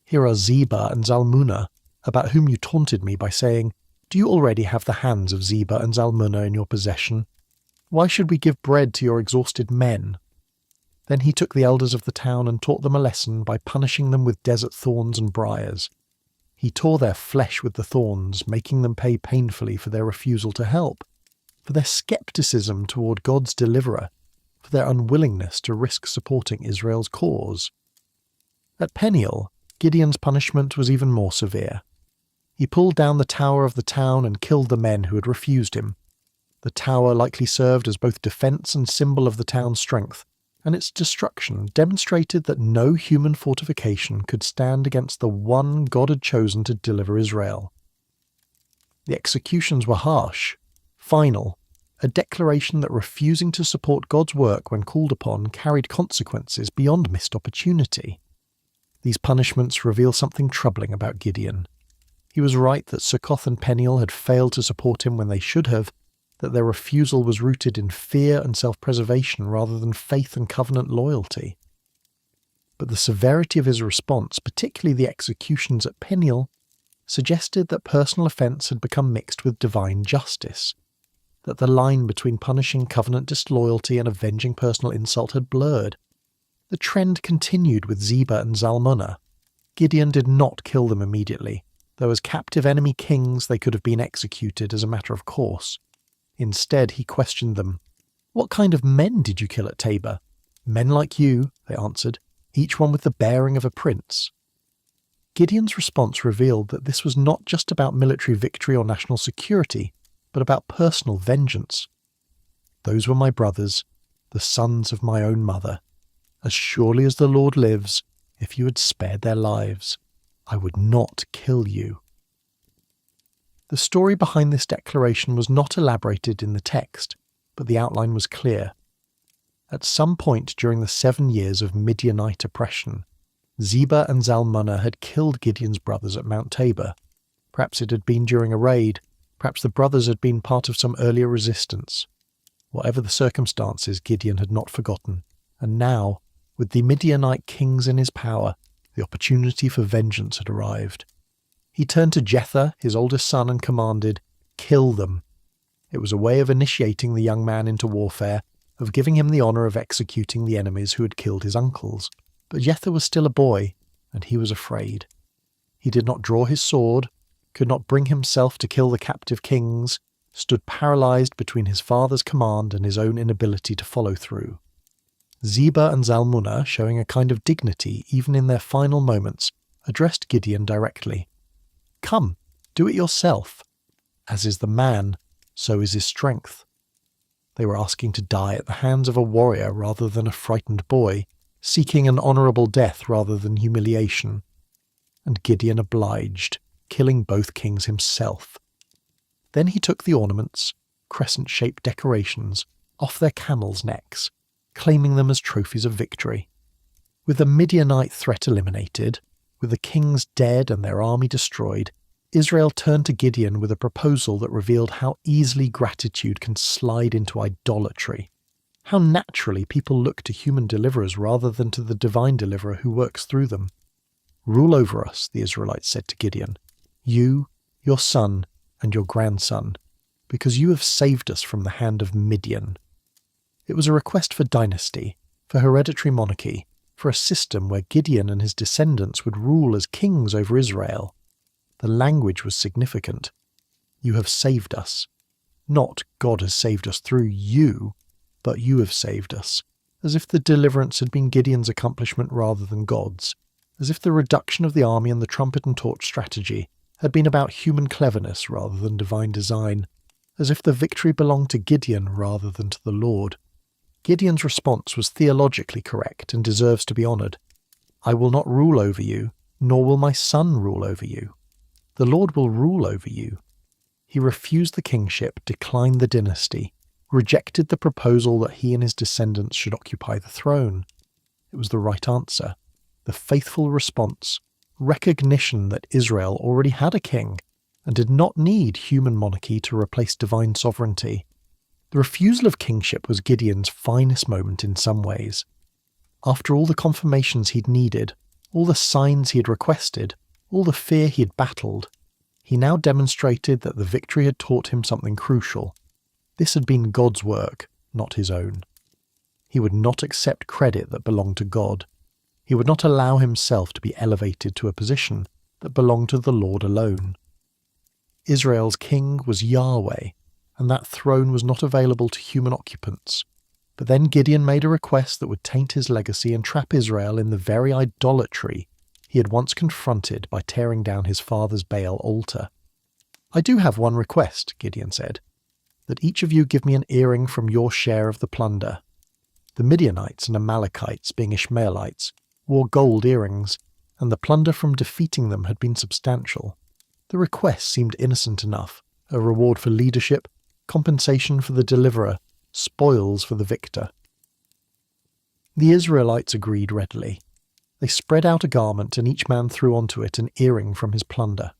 "Here are Zebah and Zalmunna, about whom you taunted me by saying, 'Do you already have the hands of Zebah and Zalmunna in your possession? Why should we give bread to your exhausted men?' Then he took the elders of the town and taught them a lesson by punishing them with desert thorns and briars. He tore their flesh with the thorns, making them pay painfully for their refusal to help, for their skepticism toward God's deliverer, for their unwillingness to risk supporting Israel's cause. At Peniel, Gideon's punishment was even more severe. He pulled down the tower of the town and killed the men who had refused him. The tower likely served as both defense and symbol of the town's strength, and its destruction demonstrated that no human fortification could stand against the one God had chosen to deliver Israel. The executions were harsh, final, a declaration that refusing to support God's work when called upon carried consequences beyond missed opportunity. These punishments reveal something troubling about Gideon. He was right that Succoth and Peniel had failed to support him when they should have, that their refusal was rooted in fear and self-preservation rather than faith and covenant loyalty. but the severity of his response, particularly the executions at Peniel, suggested that personal offence had become mixed with divine justice, that the line between punishing covenant disloyalty and avenging personal insult had blurred. The trend continued with Zeba and Zalmunna. Gideon did not kill them immediately, though as captive enemy kings they could have been executed as a matter of course. Instead, he questioned them. "What kind of men did you kill at Tabor?" "Men like you," they answered, "each one with the bearing of a prince." Gideon's response revealed that this was not just about military victory or national security, but about personal vengeance. "Those were my brothers, the sons of my own mother. As surely as the Lord lives, if you had spared their lives, I would not kill you." The story behind this declaration was not elaborated in the text, but the outline was clear. At some point during the 7 years of Midianite oppression, Zeba and Zalmunna had killed Gideon's brothers at Mount Tabor. Perhaps it had been during a raid, perhaps the brothers had been part of some earlier resistance. Whatever the circumstances, Gideon had not forgotten, and now, with the Midianite kings in his power, the opportunity for vengeance had arrived. He turned to Jether, his oldest son, and commanded, "Kill them." It was a way of initiating the young man into warfare, of giving him the honour of executing the enemies who had killed his uncles. But Jether was still a boy, and he was afraid. He did not draw his sword, could not bring himself to kill the captive kings, stood paralysed between his father's command and his own inability to follow through. Zeba and Zalmunna, showing a kind of dignity even in their final moments, addressed Gideon directly. "Come, do it yourself. As is the man, so is his strength." They were asking to die at the hands of a warrior rather than a frightened boy, seeking an honourable death rather than humiliation. And Gideon obliged, killing both kings himself. Then he took the ornaments, crescent-shaped decorations, off their camels' necks, claiming them as trophies of victory. With the Midianite threat eliminated, with the kings dead and their army destroyed, Israel turned to Gideon with a proposal that revealed how easily gratitude can slide into idolatry. How naturally people look to human deliverers rather than to the divine deliverer who works through them. "Rule over us," the Israelites said to Gideon, "you, your son, and your grandson, because you have saved us from the hand of Midian." It was a request for dynasty, for hereditary monarchy, for a system where Gideon and his descendants would rule as kings over Israel. The language was significant. "You have saved us." Not "God has saved us through you," but "you have saved us," as if the deliverance had been Gideon's accomplishment rather than God's, as if the reduction of the army and the trumpet and torch strategy had been about human cleverness rather than divine design, as if the victory belonged to Gideon rather than to the Lord. Gideon's response was theologically correct and deserves to be honoured. "I will not rule over you, nor will my son rule over you. The Lord will rule over you." He refused the kingship, declined the dynasty, rejected the proposal that he and his descendants should occupy the throne. It was the right answer, the faithful response, recognition that Israel already had a king and did not need human monarchy to replace divine sovereignty. The refusal of kingship was Gideon's finest moment in some ways. After all the confirmations he'd needed, all the signs he had requested, all the fear he had battled, he now demonstrated that the victory had taught him something crucial. This had been God's work, not his own. He would not accept credit that belonged to God. He would not allow himself to be elevated to a position that belonged to the Lord alone. Israel's king was Yahweh, and that throne was not available to human occupants. But then Gideon made a request that would taint his legacy and trap Israel in the very idolatry he had once confronted by tearing down his father's Baal altar. "I do have one request," Gideon said, "that each of you give me an earring from your share of the plunder." The Midianites and Amalekites, being Ishmaelites, wore gold earrings, and the plunder from defeating them had been substantial. The request seemed innocent enough, a reward for leadership, compensation for the deliverer, spoils for the victor. The Israelites agreed readily. They spread out a garment, and each man threw onto it an earring from his plunder.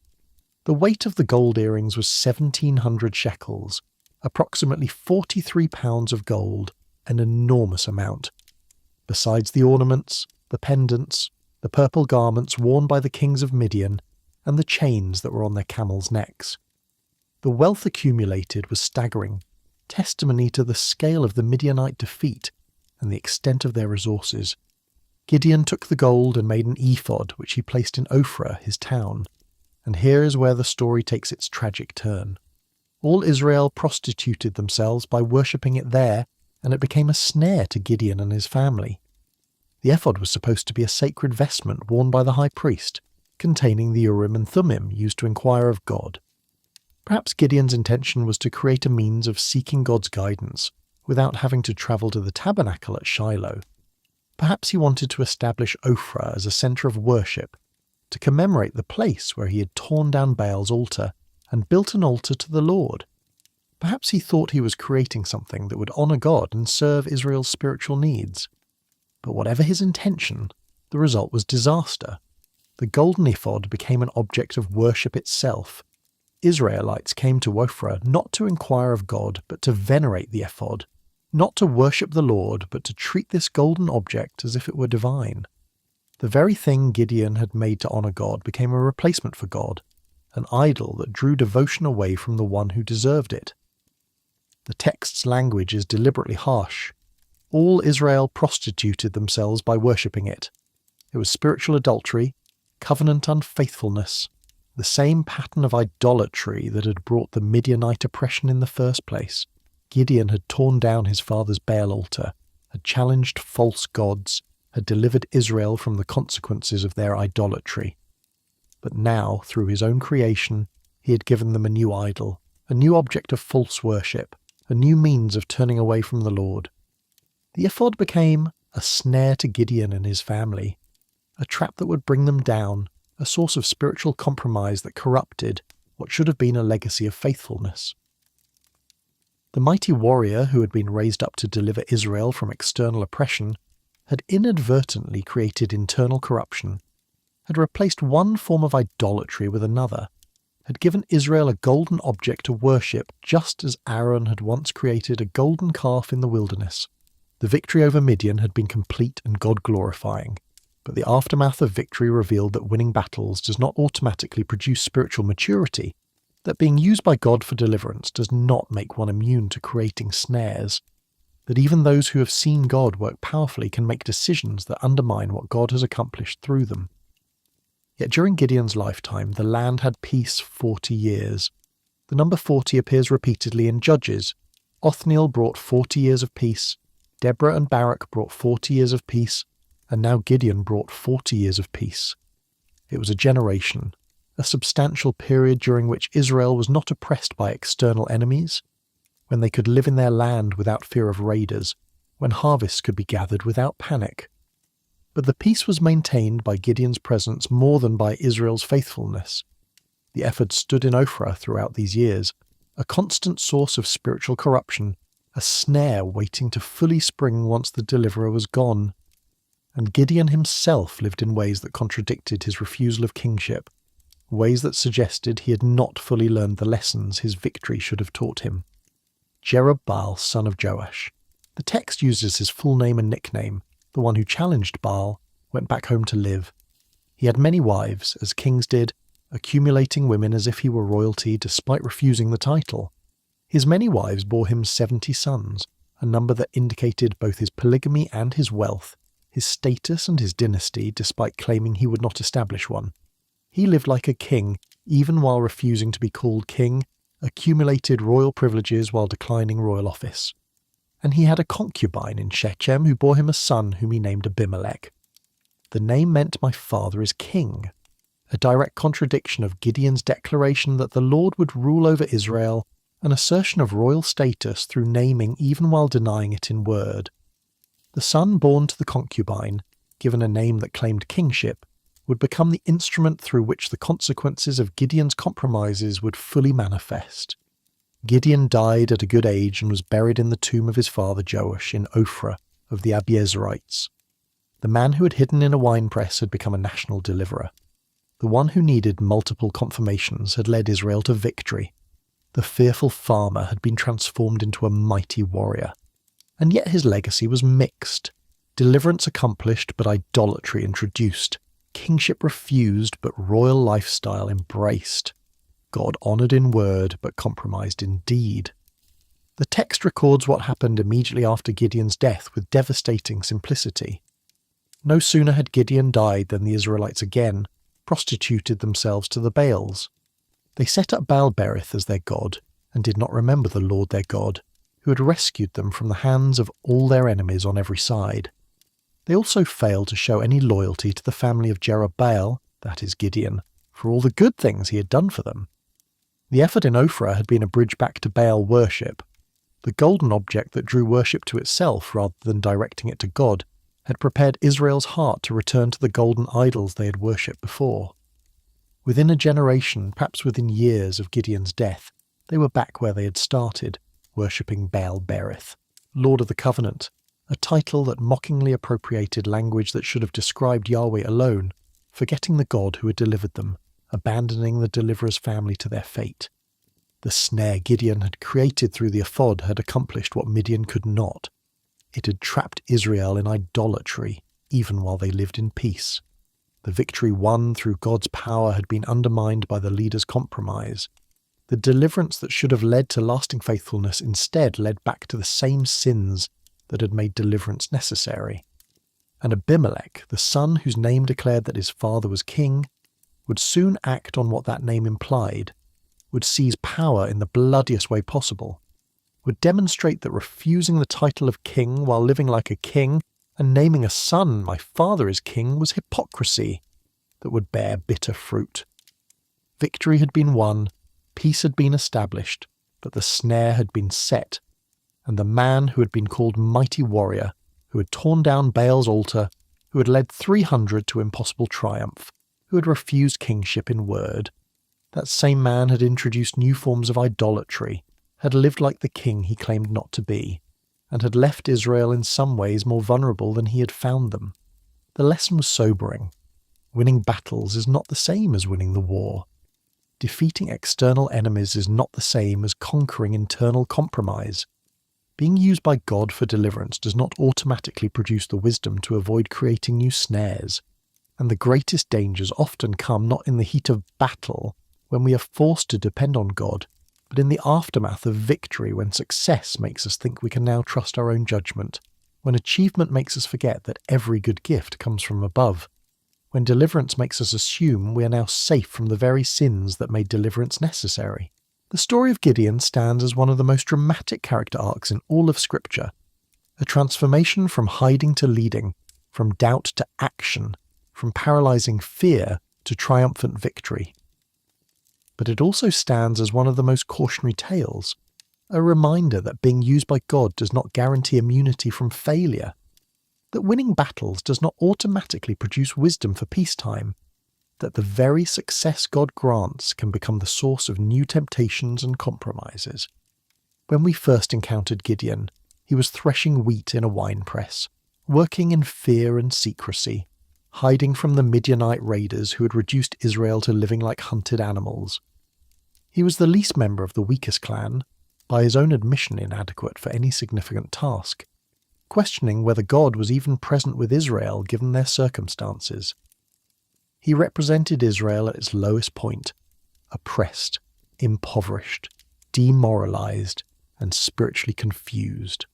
The weight of the gold earrings was 1,700 shekels, approximately 43 pounds of gold, an enormous amount. Besides the ornaments, the pendants, the purple garments worn by the kings of Midian, and the chains that were on their camels' necks. The wealth accumulated was staggering, testimony to the scale of the Midianite defeat and the extent of their resources. Gideon took the gold and made an ephod, which he placed in Ophrah, his town. And here is where the story takes its tragic turn. All Israel prostituted themselves by worshipping it there, and it became a snare to Gideon and his family. The ephod was supposed to be a sacred vestment worn by the high priest, containing the Urim and Thummim used to inquire of God. Perhaps Gideon's intention was to create a means of seeking God's guidance without having to travel to the tabernacle at Shiloh. Perhaps he wanted to establish Ophrah as a centre of worship, to commemorate the place where he had torn down Baal's altar and built an altar to the Lord. Perhaps he thought he was creating something that would honour God and serve Israel's spiritual needs. But whatever his intention, the result was disaster. The golden ephod became an object of worship itself. Israelites came to Ophrah not to inquire of God, but to venerate the ephod, not to worship the Lord, but to treat this golden object as if it were divine. The very thing Gideon had made to honour God became a replacement for God, an idol that drew devotion away from the one who deserved it. The text's language is deliberately harsh. All Israel prostituted themselves by worshipping it. It was spiritual adultery, covenant unfaithfulness, the same pattern of idolatry that had brought the Midianite oppression in the first place. Gideon had torn down his father's Baal altar, had challenged false gods, had delivered Israel from the consequences of their idolatry. But now, through his own creation, he had given them a new idol, a new object of false worship, a new means of turning away from the Lord. The ephod became a snare to Gideon and his family, a trap that would bring them down, a source of spiritual compromise that corrupted what should have been a legacy of faithfulness. The mighty warrior who had been raised up to deliver Israel from external oppression had inadvertently created internal corruption, had replaced one form of idolatry with another, had given Israel a golden object to worship just as Aaron had once created a golden calf in the wilderness. The victory over Midian had been complete and God-glorifying, but the aftermath of victory revealed that winning battles does not automatically produce spiritual maturity, that being used by God for deliverance does not make one immune to creating snares, that even those who have seen God work powerfully can make decisions that undermine what God has accomplished through them. Yet during Gideon's lifetime, the land had peace 40 years. The number 40 appears repeatedly in Judges. Othniel brought 40 years of peace, Deborah and Barak brought 40 years of peace, and now Gideon brought 40 years of peace. It was a generation, a substantial period during which Israel was not oppressed by external enemies, when they could live in their land without fear of raiders, when harvests could be gathered without panic. But the peace was maintained by Gideon's presence more than by Israel's faithfulness. The ephod stood in Ophrah throughout these years, a constant source of spiritual corruption, a snare waiting to fully spring once the deliverer was gone. And Gideon himself lived in ways that contradicted his refusal of kingship, ways that suggested he had not fully learned the lessons his victory should have taught him. Jerubbaal, son of Joash. The text uses his full name and nickname. The one who challenged Baal went back home to live. He had many wives, as kings did, accumulating women as if he were royalty despite refusing the title. His many wives bore him 70 sons, a number that indicated both his polygamy and his wealth, his status and his dynasty despite claiming he would not establish one. He lived like a king, even while refusing to be called king, accumulated royal privileges while declining royal office. And he had a concubine in Shechem who bore him a son whom he named Abimelech. The name meant my father is king, a direct contradiction of Gideon's declaration that the Lord would rule over Israel, an assertion of royal status through naming even while denying it in word. The son born to the concubine, given a name that claimed kingship, would become the instrument through which the consequences of Gideon's compromises would fully manifest. Gideon died at a good age and was buried in the tomb of his father Joash in Ophrah of the Abiezerites. The man who had hidden in a winepress had become a national deliverer. The one who needed multiple confirmations had led Israel to victory. The fearful farmer had been transformed into a mighty warrior. And yet his legacy was mixed. Deliverance accomplished but idolatry introduced. Kingship refused but royal lifestyle embraced. God honoured in word but compromised in deed. The text records what happened immediately after Gideon's death with devastating simplicity. No sooner had Gideon died than the Israelites again prostituted themselves to the Baals. They set up Baal-berith as their god and did not remember the Lord their God, who had rescued them from the hands of all their enemies on every side. They also failed to show any loyalty to the family of Jerubbaal, that is Gideon, for all the good things he had done for them. The effort in Ophrah had been a bridge back to Baal worship. The golden object that drew worship to itself rather than directing it to God had prepared Israel's heart to return to the golden idols they had worshipped before. Within a generation, perhaps within years of Gideon's death, they were back where they had started, worshipping Baal-berith, Lord of the Covenant, a title that mockingly appropriated language that should have described Yahweh alone, forgetting the God who had delivered them, abandoning the deliverer's family to their fate. The snare Gideon had created through the ephod had accomplished what Midian could not. It had trapped Israel in idolatry, even while they lived in peace. The victory won through God's power had been undermined by the leader's compromise. The deliverance that should have led to lasting faithfulness instead led back to the same sins that had made deliverance necessary. And Abimelech, the son whose name declared that his father was king, would soon act on what that name implied, would seize power in the bloodiest way possible, would demonstrate that refusing the title of king while living like a king and naming a son, "My father is king," was hypocrisy that would bear bitter fruit. Victory had been won, peace had been established, but the snare had been set, and the man who had been called mighty warrior, who had torn down Baal's altar, who had led 300 to impossible triumph, who had refused kingship in word, that same man had introduced new forms of idolatry, had lived like the king he claimed not to be, and had left Israel in some ways more vulnerable than he had found them. The lesson was sobering. Winning battles is not the same as winning the war. Defeating external enemies is not the same as conquering internal compromise. Being used by God for deliverance does not automatically produce the wisdom to avoid creating new snares, and the greatest dangers often come not in the heat of battle, when we are forced to depend on God, but in the aftermath of victory, when success makes us think we can now trust our own judgment, when achievement makes us forget that every good gift comes from above, when deliverance makes us assume we are now safe from the very sins that made deliverance necessary. The story of Gideon stands as one of the most dramatic character arcs in all of Scripture, a transformation from hiding to leading, from doubt to action, from paralyzing fear to triumphant victory. But it also stands as one of the most cautionary tales, a reminder that being used by God does not guarantee immunity from failure, that winning battles does not automatically produce wisdom for peacetime, that the very success God grants can become the source of new temptations and compromises. When we first encountered Gideon, he was threshing wheat in a winepress, working in fear and secrecy, hiding from the Midianite raiders who had reduced Israel to living like hunted animals. He was the least member of the weakest clan, by his own admission inadequate for any significant task, questioning whether God was even present with Israel given their circumstances. He represented Israel at its lowest point, oppressed, impoverished, demoralized, and spiritually confused.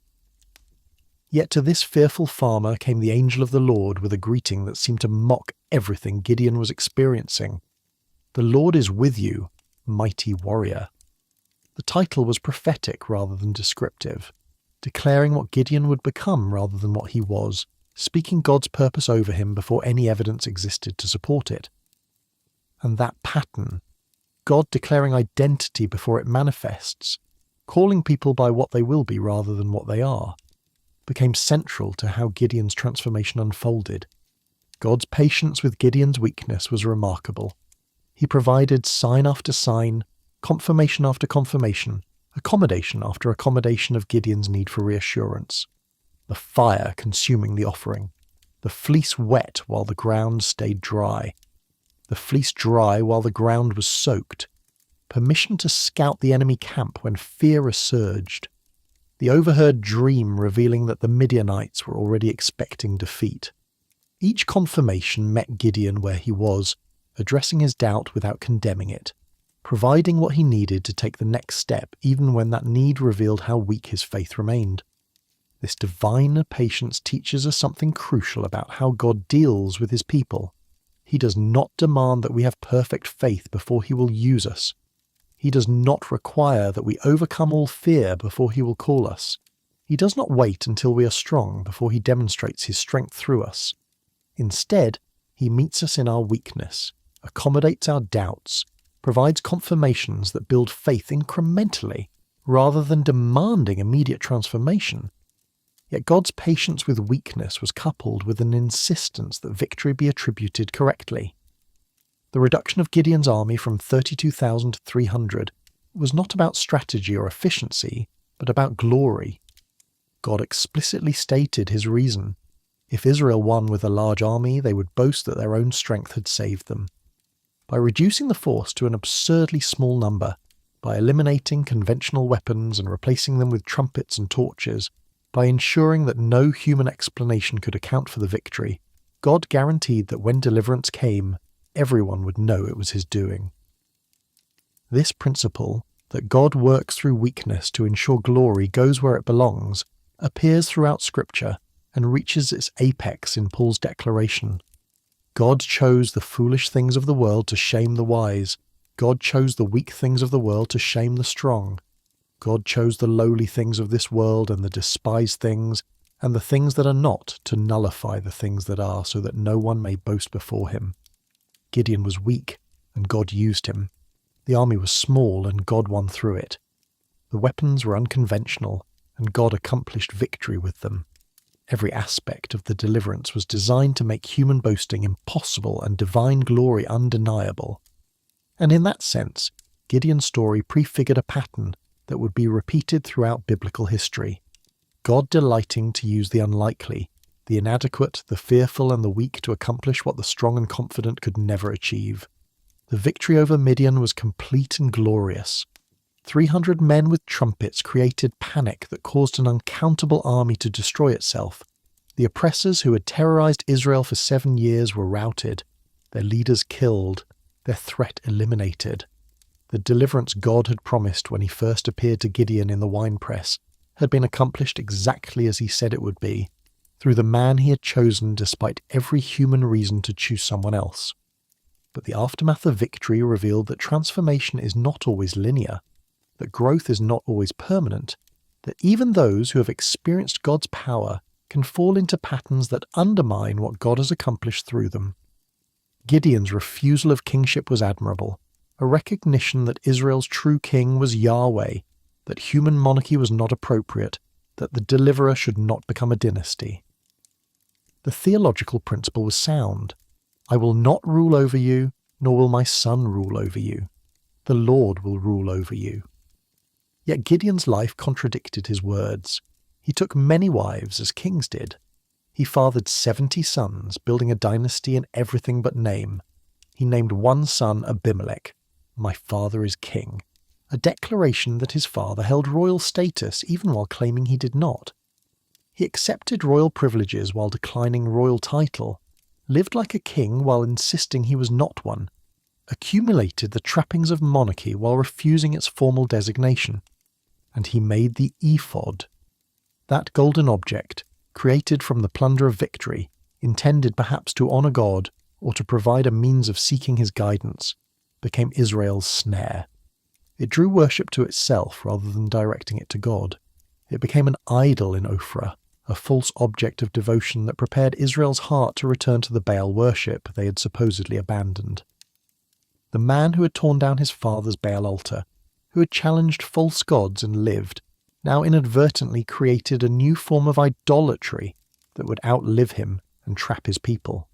Yet to this fearful farmer came the angel of the Lord with a greeting that seemed to mock everything Gideon was experiencing. "The Lord is with you, mighty warrior." The title was prophetic rather than descriptive, declaring what Gideon would become rather than what he was, speaking God's purpose over him before any evidence existed to support it. And that pattern, God declaring identity before it manifests, calling people by what they will be rather than what they are, became central to how Gideon's transformation unfolded. God's patience with Gideon's weakness was remarkable. He provided sign after sign, confirmation after confirmation, accommodation after accommodation of Gideon's need for reassurance. The fire consuming the offering, the fleece wet while the ground stayed dry, the fleece dry while the ground was soaked, permission to scout the enemy camp when fear resurged, the overheard dream revealing that the Midianites were already expecting defeat. Each confirmation met Gideon where he was, addressing his doubt without condemning it, providing what he needed to take the next step even when that need revealed how weak his faith remained. This divine patience teaches us something crucial about how God deals with his people. He does not demand that we have perfect faith before he will use us. He does not require that we overcome all fear before he will call us. He does not wait until we are strong before he demonstrates his strength through us. Instead, he meets us in our weakness, accommodates our doubts, provides confirmations that build faith incrementally, rather than demanding immediate transformation. Yet God's patience with weakness was coupled with an insistence that victory be attributed correctly. The reduction of Gideon's army from 32,000 to 300 was not about strategy or efficiency, but about glory. God explicitly stated his reason. If Israel won with a large army, they would boast that their own strength had saved them. By reducing the force to an absurdly small number, by eliminating conventional weapons and replacing them with trumpets and torches, by ensuring that no human explanation could account for the victory, God guaranteed that when deliverance came, everyone would know it was his doing. This principle, that God works through weakness to ensure glory goes where it belongs, appears throughout Scripture and reaches its apex in Paul's declaration. God chose the foolish things of the world to shame the wise. God chose the weak things of the world to shame the strong. God chose the lowly things of this world and the despised things, and the things that are not, to nullify the things that are, so that no one may boast before him. Gideon was weak, and God used him. The army was small, and God won through it. The weapons were unconventional, and God accomplished victory with them. Every aspect of the deliverance was designed to make human boasting impossible and divine glory undeniable. And in that sense, Gideon's story prefigured a pattern that would be repeated throughout biblical history. God delighting to use the unlikely, the inadequate, the fearful, and the weak to accomplish what the strong and confident could never achieve. The victory over Midian was complete and glorious. 300 men with trumpets created panic that caused an uncountable army to destroy itself. The oppressors who had terrorized Israel for 7 years were routed, their leaders killed, their threat eliminated. The deliverance God had promised when he first appeared to Gideon in the winepress had been accomplished exactly as he said it would be, through the man he had chosen despite every human reason to choose someone else. But the aftermath of victory revealed that transformation is not always linear, that growth is not always permanent, that even those who have experienced God's power can fall into patterns that undermine what God has accomplished through them. Gideon's refusal of kingship was admirable, a recognition that Israel's true king was Yahweh, that human monarchy was not appropriate, that the deliverer should not become a dynasty. The theological principle was sound. I will not rule over you, nor will my son rule over you. The Lord will rule over you. Yet Gideon's life contradicted his words. He took many wives, as kings did. He fathered 70 sons, building a dynasty in everything but name. He named one son Abimelech. My father is king. A declaration that his father held royal status even while claiming he did not. He accepted royal privileges while declining royal title, lived like a king while insisting he was not one, accumulated the trappings of monarchy while refusing its formal designation. And he made the ephod. That golden object, created from the plunder of victory, intended perhaps to honour God or to provide a means of seeking his guidance, became Israel's snare. It drew worship to itself rather than directing it to God. It became an idol in Ophrah, a false object of devotion that prepared Israel's heart to return to the Baal worship they had supposedly abandoned. The man who had torn down his father's Baal altar, who had challenged false gods and lived, now inadvertently created a new form of idolatry that would outlive him and trap his people.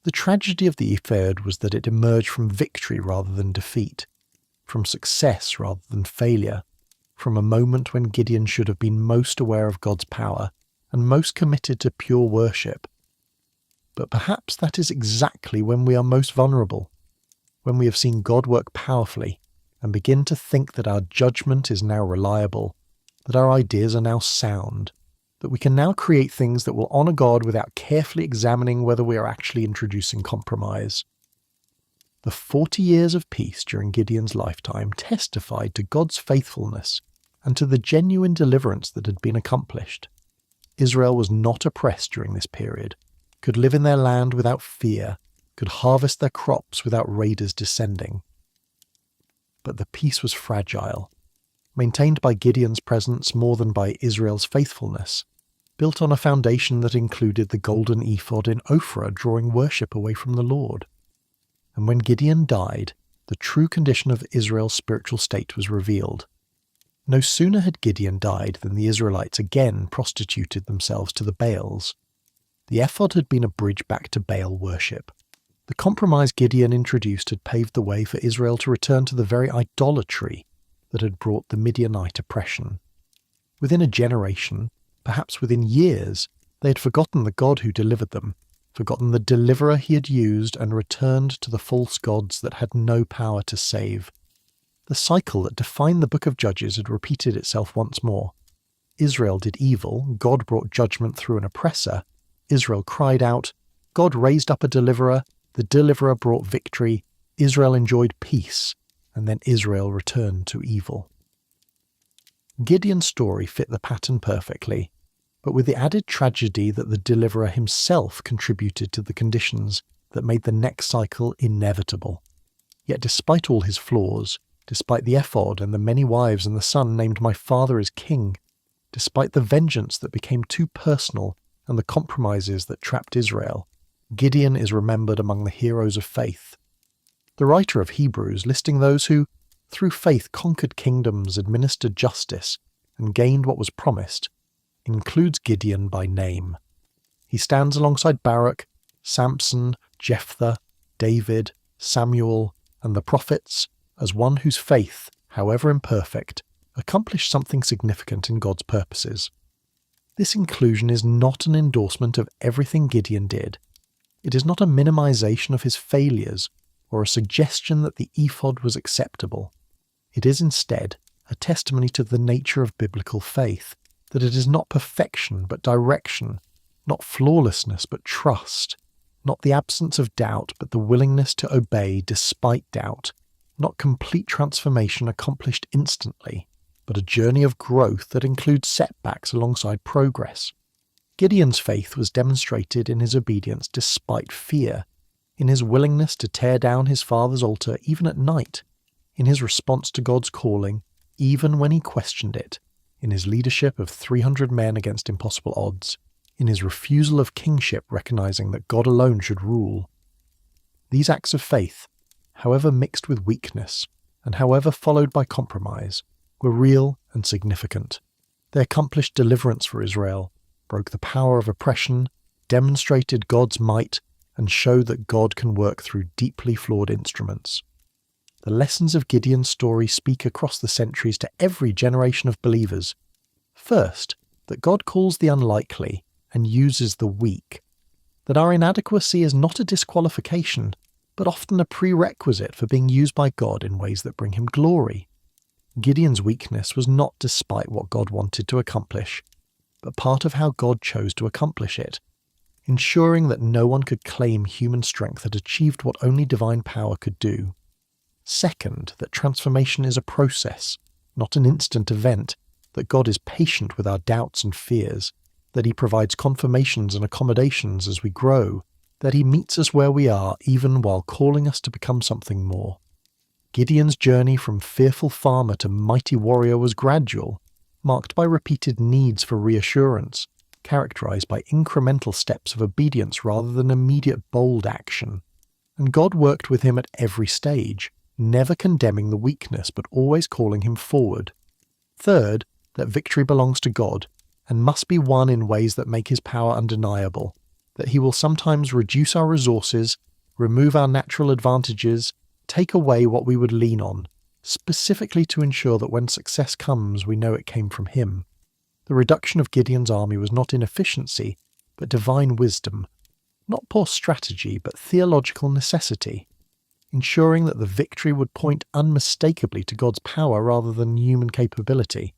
The tragedy of the ephod was that it emerged from victory rather than defeat, from success rather than failure, from a moment when Gideon should have been most aware of God's power and most committed to pure worship. But perhaps that is exactly when we are most vulnerable, when we have seen God work powerfully and begin to think that our judgment is now reliable, that our ideas are now sound, that we can now create things that will honour God without carefully examining whether we are actually introducing compromise. The 40 years of peace during Gideon's lifetime testified to God's faithfulness and to the genuine deliverance that had been accomplished. Israel was not oppressed during this period, could live in their land without fear, could harvest their crops without raiders descending. But the peace was fragile, maintained by Gideon's presence more than by Israel's faithfulness, built on a foundation that included the golden ephod in Ophrah drawing worship away from the Lord. And when Gideon died, the true condition of Israel's spiritual state was revealed. No sooner had Gideon died than the Israelites again prostituted themselves to the Baals. The ephod had been a bridge back to Baal worship. The compromise Gideon introduced had paved the way for Israel to return to the very idolatry that had brought the Midianite oppression. Within a generation, perhaps within years, they had forgotten the God who delivered them, forgotten the deliverer he had used, and returned to the false gods that had no power to save. The cycle that defined the book of Judges had repeated itself once more. Israel did evil, God brought judgment through an oppressor. Israel cried out, God raised up a deliverer, the deliverer brought victory, Israel enjoyed peace, and then Israel returned to evil. Gideon's story fit the pattern perfectly, but with the added tragedy that the deliverer himself contributed to the conditions that made the next cycle inevitable. Yet despite all his flaws, despite the ephod and the many wives and the son named My Father is King, despite the vengeance that became too personal and the compromises that trapped Israel, Gideon is remembered among the heroes of faith. The writer of Hebrews, listing those who, through faith, conquered kingdoms, administered justice, and gained what was promised, includes Gideon by name. He stands alongside Barak, Samson, Jephthah, David, Samuel, and the prophets as one whose faith, however imperfect, accomplished something significant in God's purposes. This inclusion is not an endorsement of everything Gideon did. It is not a minimization of his failures or a suggestion that the ephod was acceptable. It is instead a testimony to the nature of biblical faith, that it is not perfection but direction, not flawlessness but trust, not the absence of doubt but the willingness to obey despite doubt, not complete transformation accomplished instantly, but a journey of growth that includes setbacks alongside progress. Gideon's faith was demonstrated in his obedience despite fear, in his willingness to tear down his father's altar even at night, in his response to God's calling even when he questioned it, in his leadership of 300 men against impossible odds, in his refusal of kingship recognizing that God alone should rule. These acts of faith, however mixed with weakness, and however followed by compromise, were real and significant. They accomplished deliverance for Israel, broke the power of oppression, demonstrated God's might, and showed that God can work through deeply flawed instruments. The lessons of Gideon's story speak across the centuries to every generation of believers. First, that God calls the unlikely and uses the weak. That our inadequacy is not a disqualification, but often a prerequisite for being used by God in ways that bring him glory. Gideon's weakness was not despite what God wanted to accomplish, but part of how God chose to accomplish it, ensuring that no one could claim human strength had achieved what only divine power could do. Second, that transformation is a process, not an instant event, that God is patient with our doubts and fears, that he provides confirmations and accommodations as we grow, that he meets us where we are even while calling us to become something more. Gideon's journey from fearful farmer to mighty warrior was gradual, marked by repeated needs for reassurance, characterized by incremental steps of obedience rather than immediate bold action. And God worked with him at every stage, never condemning the weakness but always calling him forward. Third, that victory belongs to God and must be won in ways that make his power undeniable, that he will sometimes reduce our resources, remove our natural advantages, take away what we would lean on, specifically to ensure that when success comes we know it came from him. The reduction of Gideon's army was not inefficiency, but divine wisdom, not poor strategy but theological necessity, ensuring that the victory would point unmistakably to God's power rather than human capability.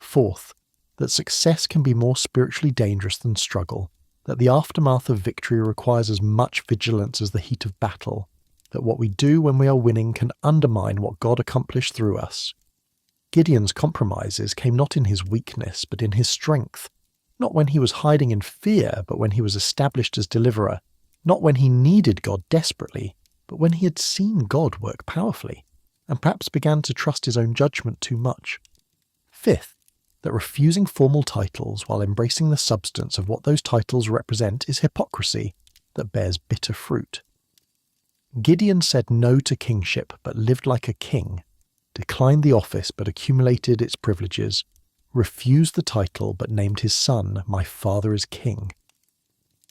Fourth, that success can be more spiritually dangerous than struggle, that the aftermath of victory requires as much vigilance as the heat of battle, that what we do when we are winning can undermine what God accomplished through us. Gideon's compromises came not in his weakness, but in his strength, not when he was hiding in fear, but when he was established as deliverer, not when he needed God desperately, but when he had seen God work powerfully, and perhaps began to trust his own judgment too much. Fifth, that refusing formal titles while embracing the substance of what those titles represent is hypocrisy that bears bitter fruit. Gideon said no to kingship but lived like a king, declined the office but accumulated its privileges, refused the title but named his son, "My father is king."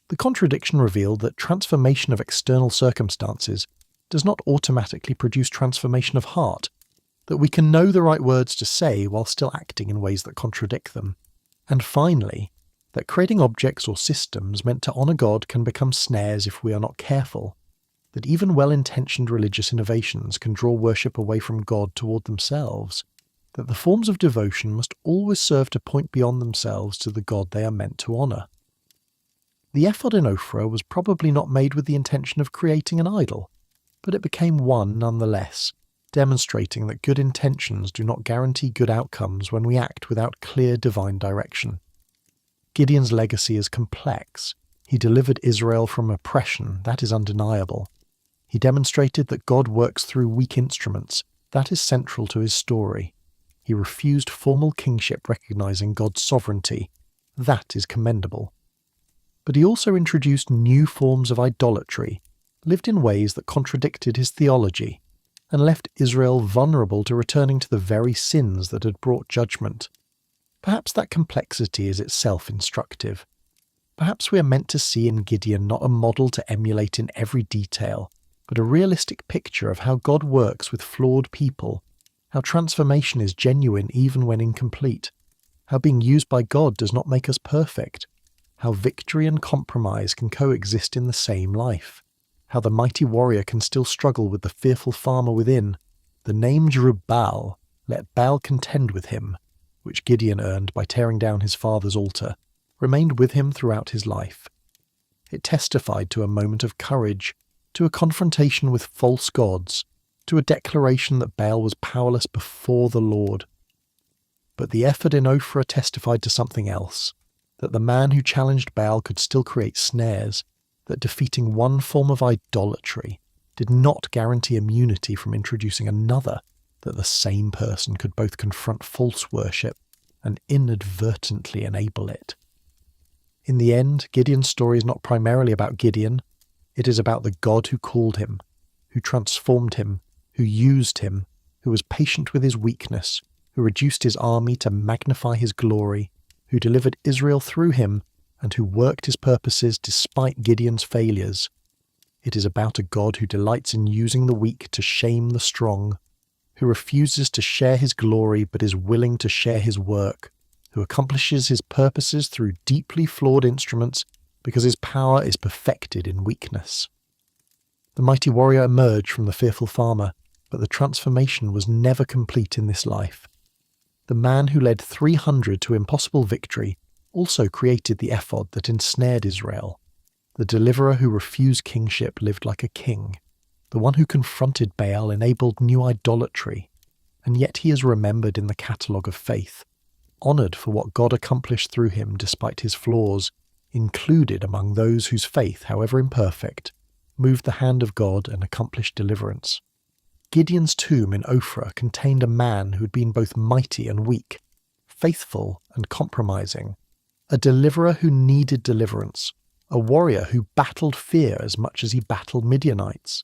The contradiction revealed that transformation of external circumstances does not automatically produce transformation of heart, that we can know the right words to say while still acting in ways that contradict them. And finally, that creating objects or systems meant to honour God can become snares if we are not careful, that even well-intentioned religious innovations can draw worship away from God toward themselves, that the forms of devotion must always serve to point beyond themselves to the God they are meant to honour. The ephod in Ophrah was probably not made with the intention of creating an idol, but it became one nonetheless, demonstrating that good intentions do not guarantee good outcomes when we act without clear divine direction. Gideon's legacy is complex. He delivered Israel from oppression, that is undeniable. He demonstrated that God works through weak instruments, that is central to his story. He refused formal kingship recognizing God's sovereignty, that is commendable. But he also introduced new forms of idolatry, lived in ways that contradicted his theology, and left Israel vulnerable to returning to the very sins that had brought judgment. Perhaps that complexity is itself instructive. Perhaps we are meant to see in Gideon not a model to emulate in every detail, but a realistic picture of how God works with flawed people, how transformation is genuine even when incomplete, how being used by God does not make us perfect, how victory and compromise can coexist in the same life, how the mighty warrior can still struggle with the fearful farmer within. The name Jerubbaal, "Let Baal contend with him," which Gideon earned by tearing down his father's altar, remained with him throughout his life. It testified to a moment of courage, to a confrontation with false gods, to a declaration that Baal was powerless before the Lord. But the ephod in Ophrah testified to something else, that the man who challenged Baal could still create snares, that defeating one form of idolatry did not guarantee immunity from introducing another, that the same person could both confront false worship and inadvertently enable it. In the end, Gideon's story is not primarily about Gideon. It is about the God who called him, who transformed him, who used him, who was patient with his weakness, who reduced his army to magnify his glory, who delivered Israel through him, and who worked his purposes despite Gideon's failures. It is about a God who delights in using the weak to shame the strong, who refuses to share his glory but is willing to share his work, who accomplishes his purposes through deeply flawed instruments because his power is perfected in weakness. The mighty warrior emerged from the fearful farmer, but the transformation was never complete in this life. The man who led 300 to impossible victory also created the ephod that ensnared Israel. The deliverer who refused kingship lived like a king. The one who confronted Baal enabled new idolatry, and yet he is remembered in the catalogue of faith, honoured for what God accomplished through him despite his flaws, included among those whose faith, however imperfect, moved the hand of God and accomplished deliverance. Gideon's tomb in Ophrah contained a man who had been both mighty and weak, faithful and compromising, a deliverer who needed deliverance, a warrior who battled fear as much as he battled Midianites.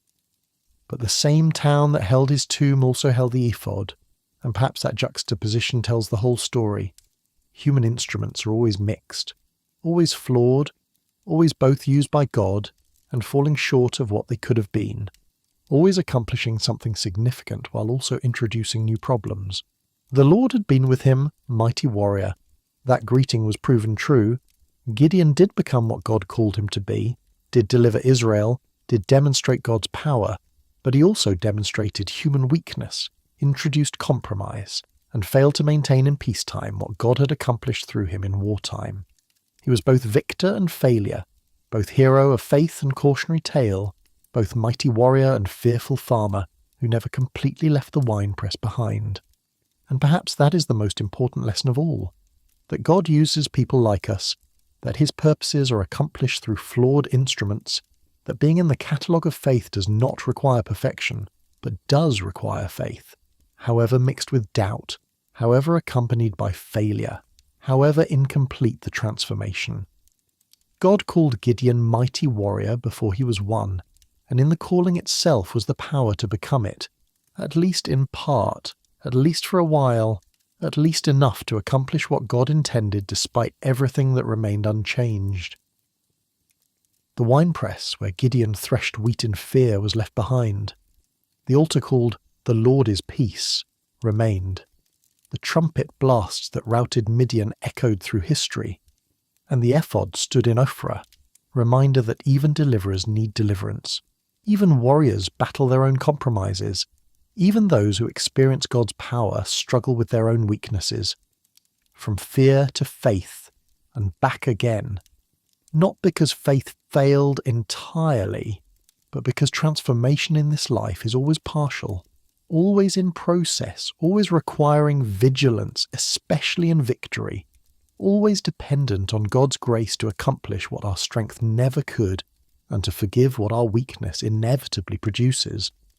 But the same town that held his tomb also held the ephod, and perhaps that juxtaposition tells the whole story. Human instruments are always mixed, always flawed, always both used by God and falling short of what they could have been, always accomplishing something significant while also introducing new problems. The Lord had been with him, mighty warrior. That greeting was proven true. Gideon did become what God called him to be, did deliver Israel, did demonstrate God's power, but he also demonstrated human weakness, introduced compromise, and failed to maintain in peacetime what God had accomplished through him in wartime. He was both victor and failure, both hero of faith and cautionary tale, both mighty warrior and fearful farmer who never completely left the winepress behind. And perhaps that is the most important lesson of all, that God uses people like us, that his purposes are accomplished through flawed instruments, that being in the catalogue of faith does not require perfection, but does require faith, however mixed with doubt, however accompanied by failure, however incomplete the transformation. God called Gideon mighty warrior before he was won, and in the calling itself was the power to become it, at least in part, at least for a while, at least enough to accomplish what God intended despite everything that remained unchanged. The winepress where Gideon threshed wheat in fear was left behind. The altar called "The Lord is Peace" remained. The trumpet blasts that routed Midian echoed through history, and the ephod stood in Ophrah, reminder that even deliverers need deliverance. Even warriors battle their own compromises. Even those who experience God's power struggle with their own weaknesses. From fear to faith, and back again. Not because faith failed entirely, but because transformation in this life is always partial, always in process, always requiring vigilance, especially in victory, always dependent on God's grace to accomplish what our strength never could, and to forgive what our weakness inevitably produces.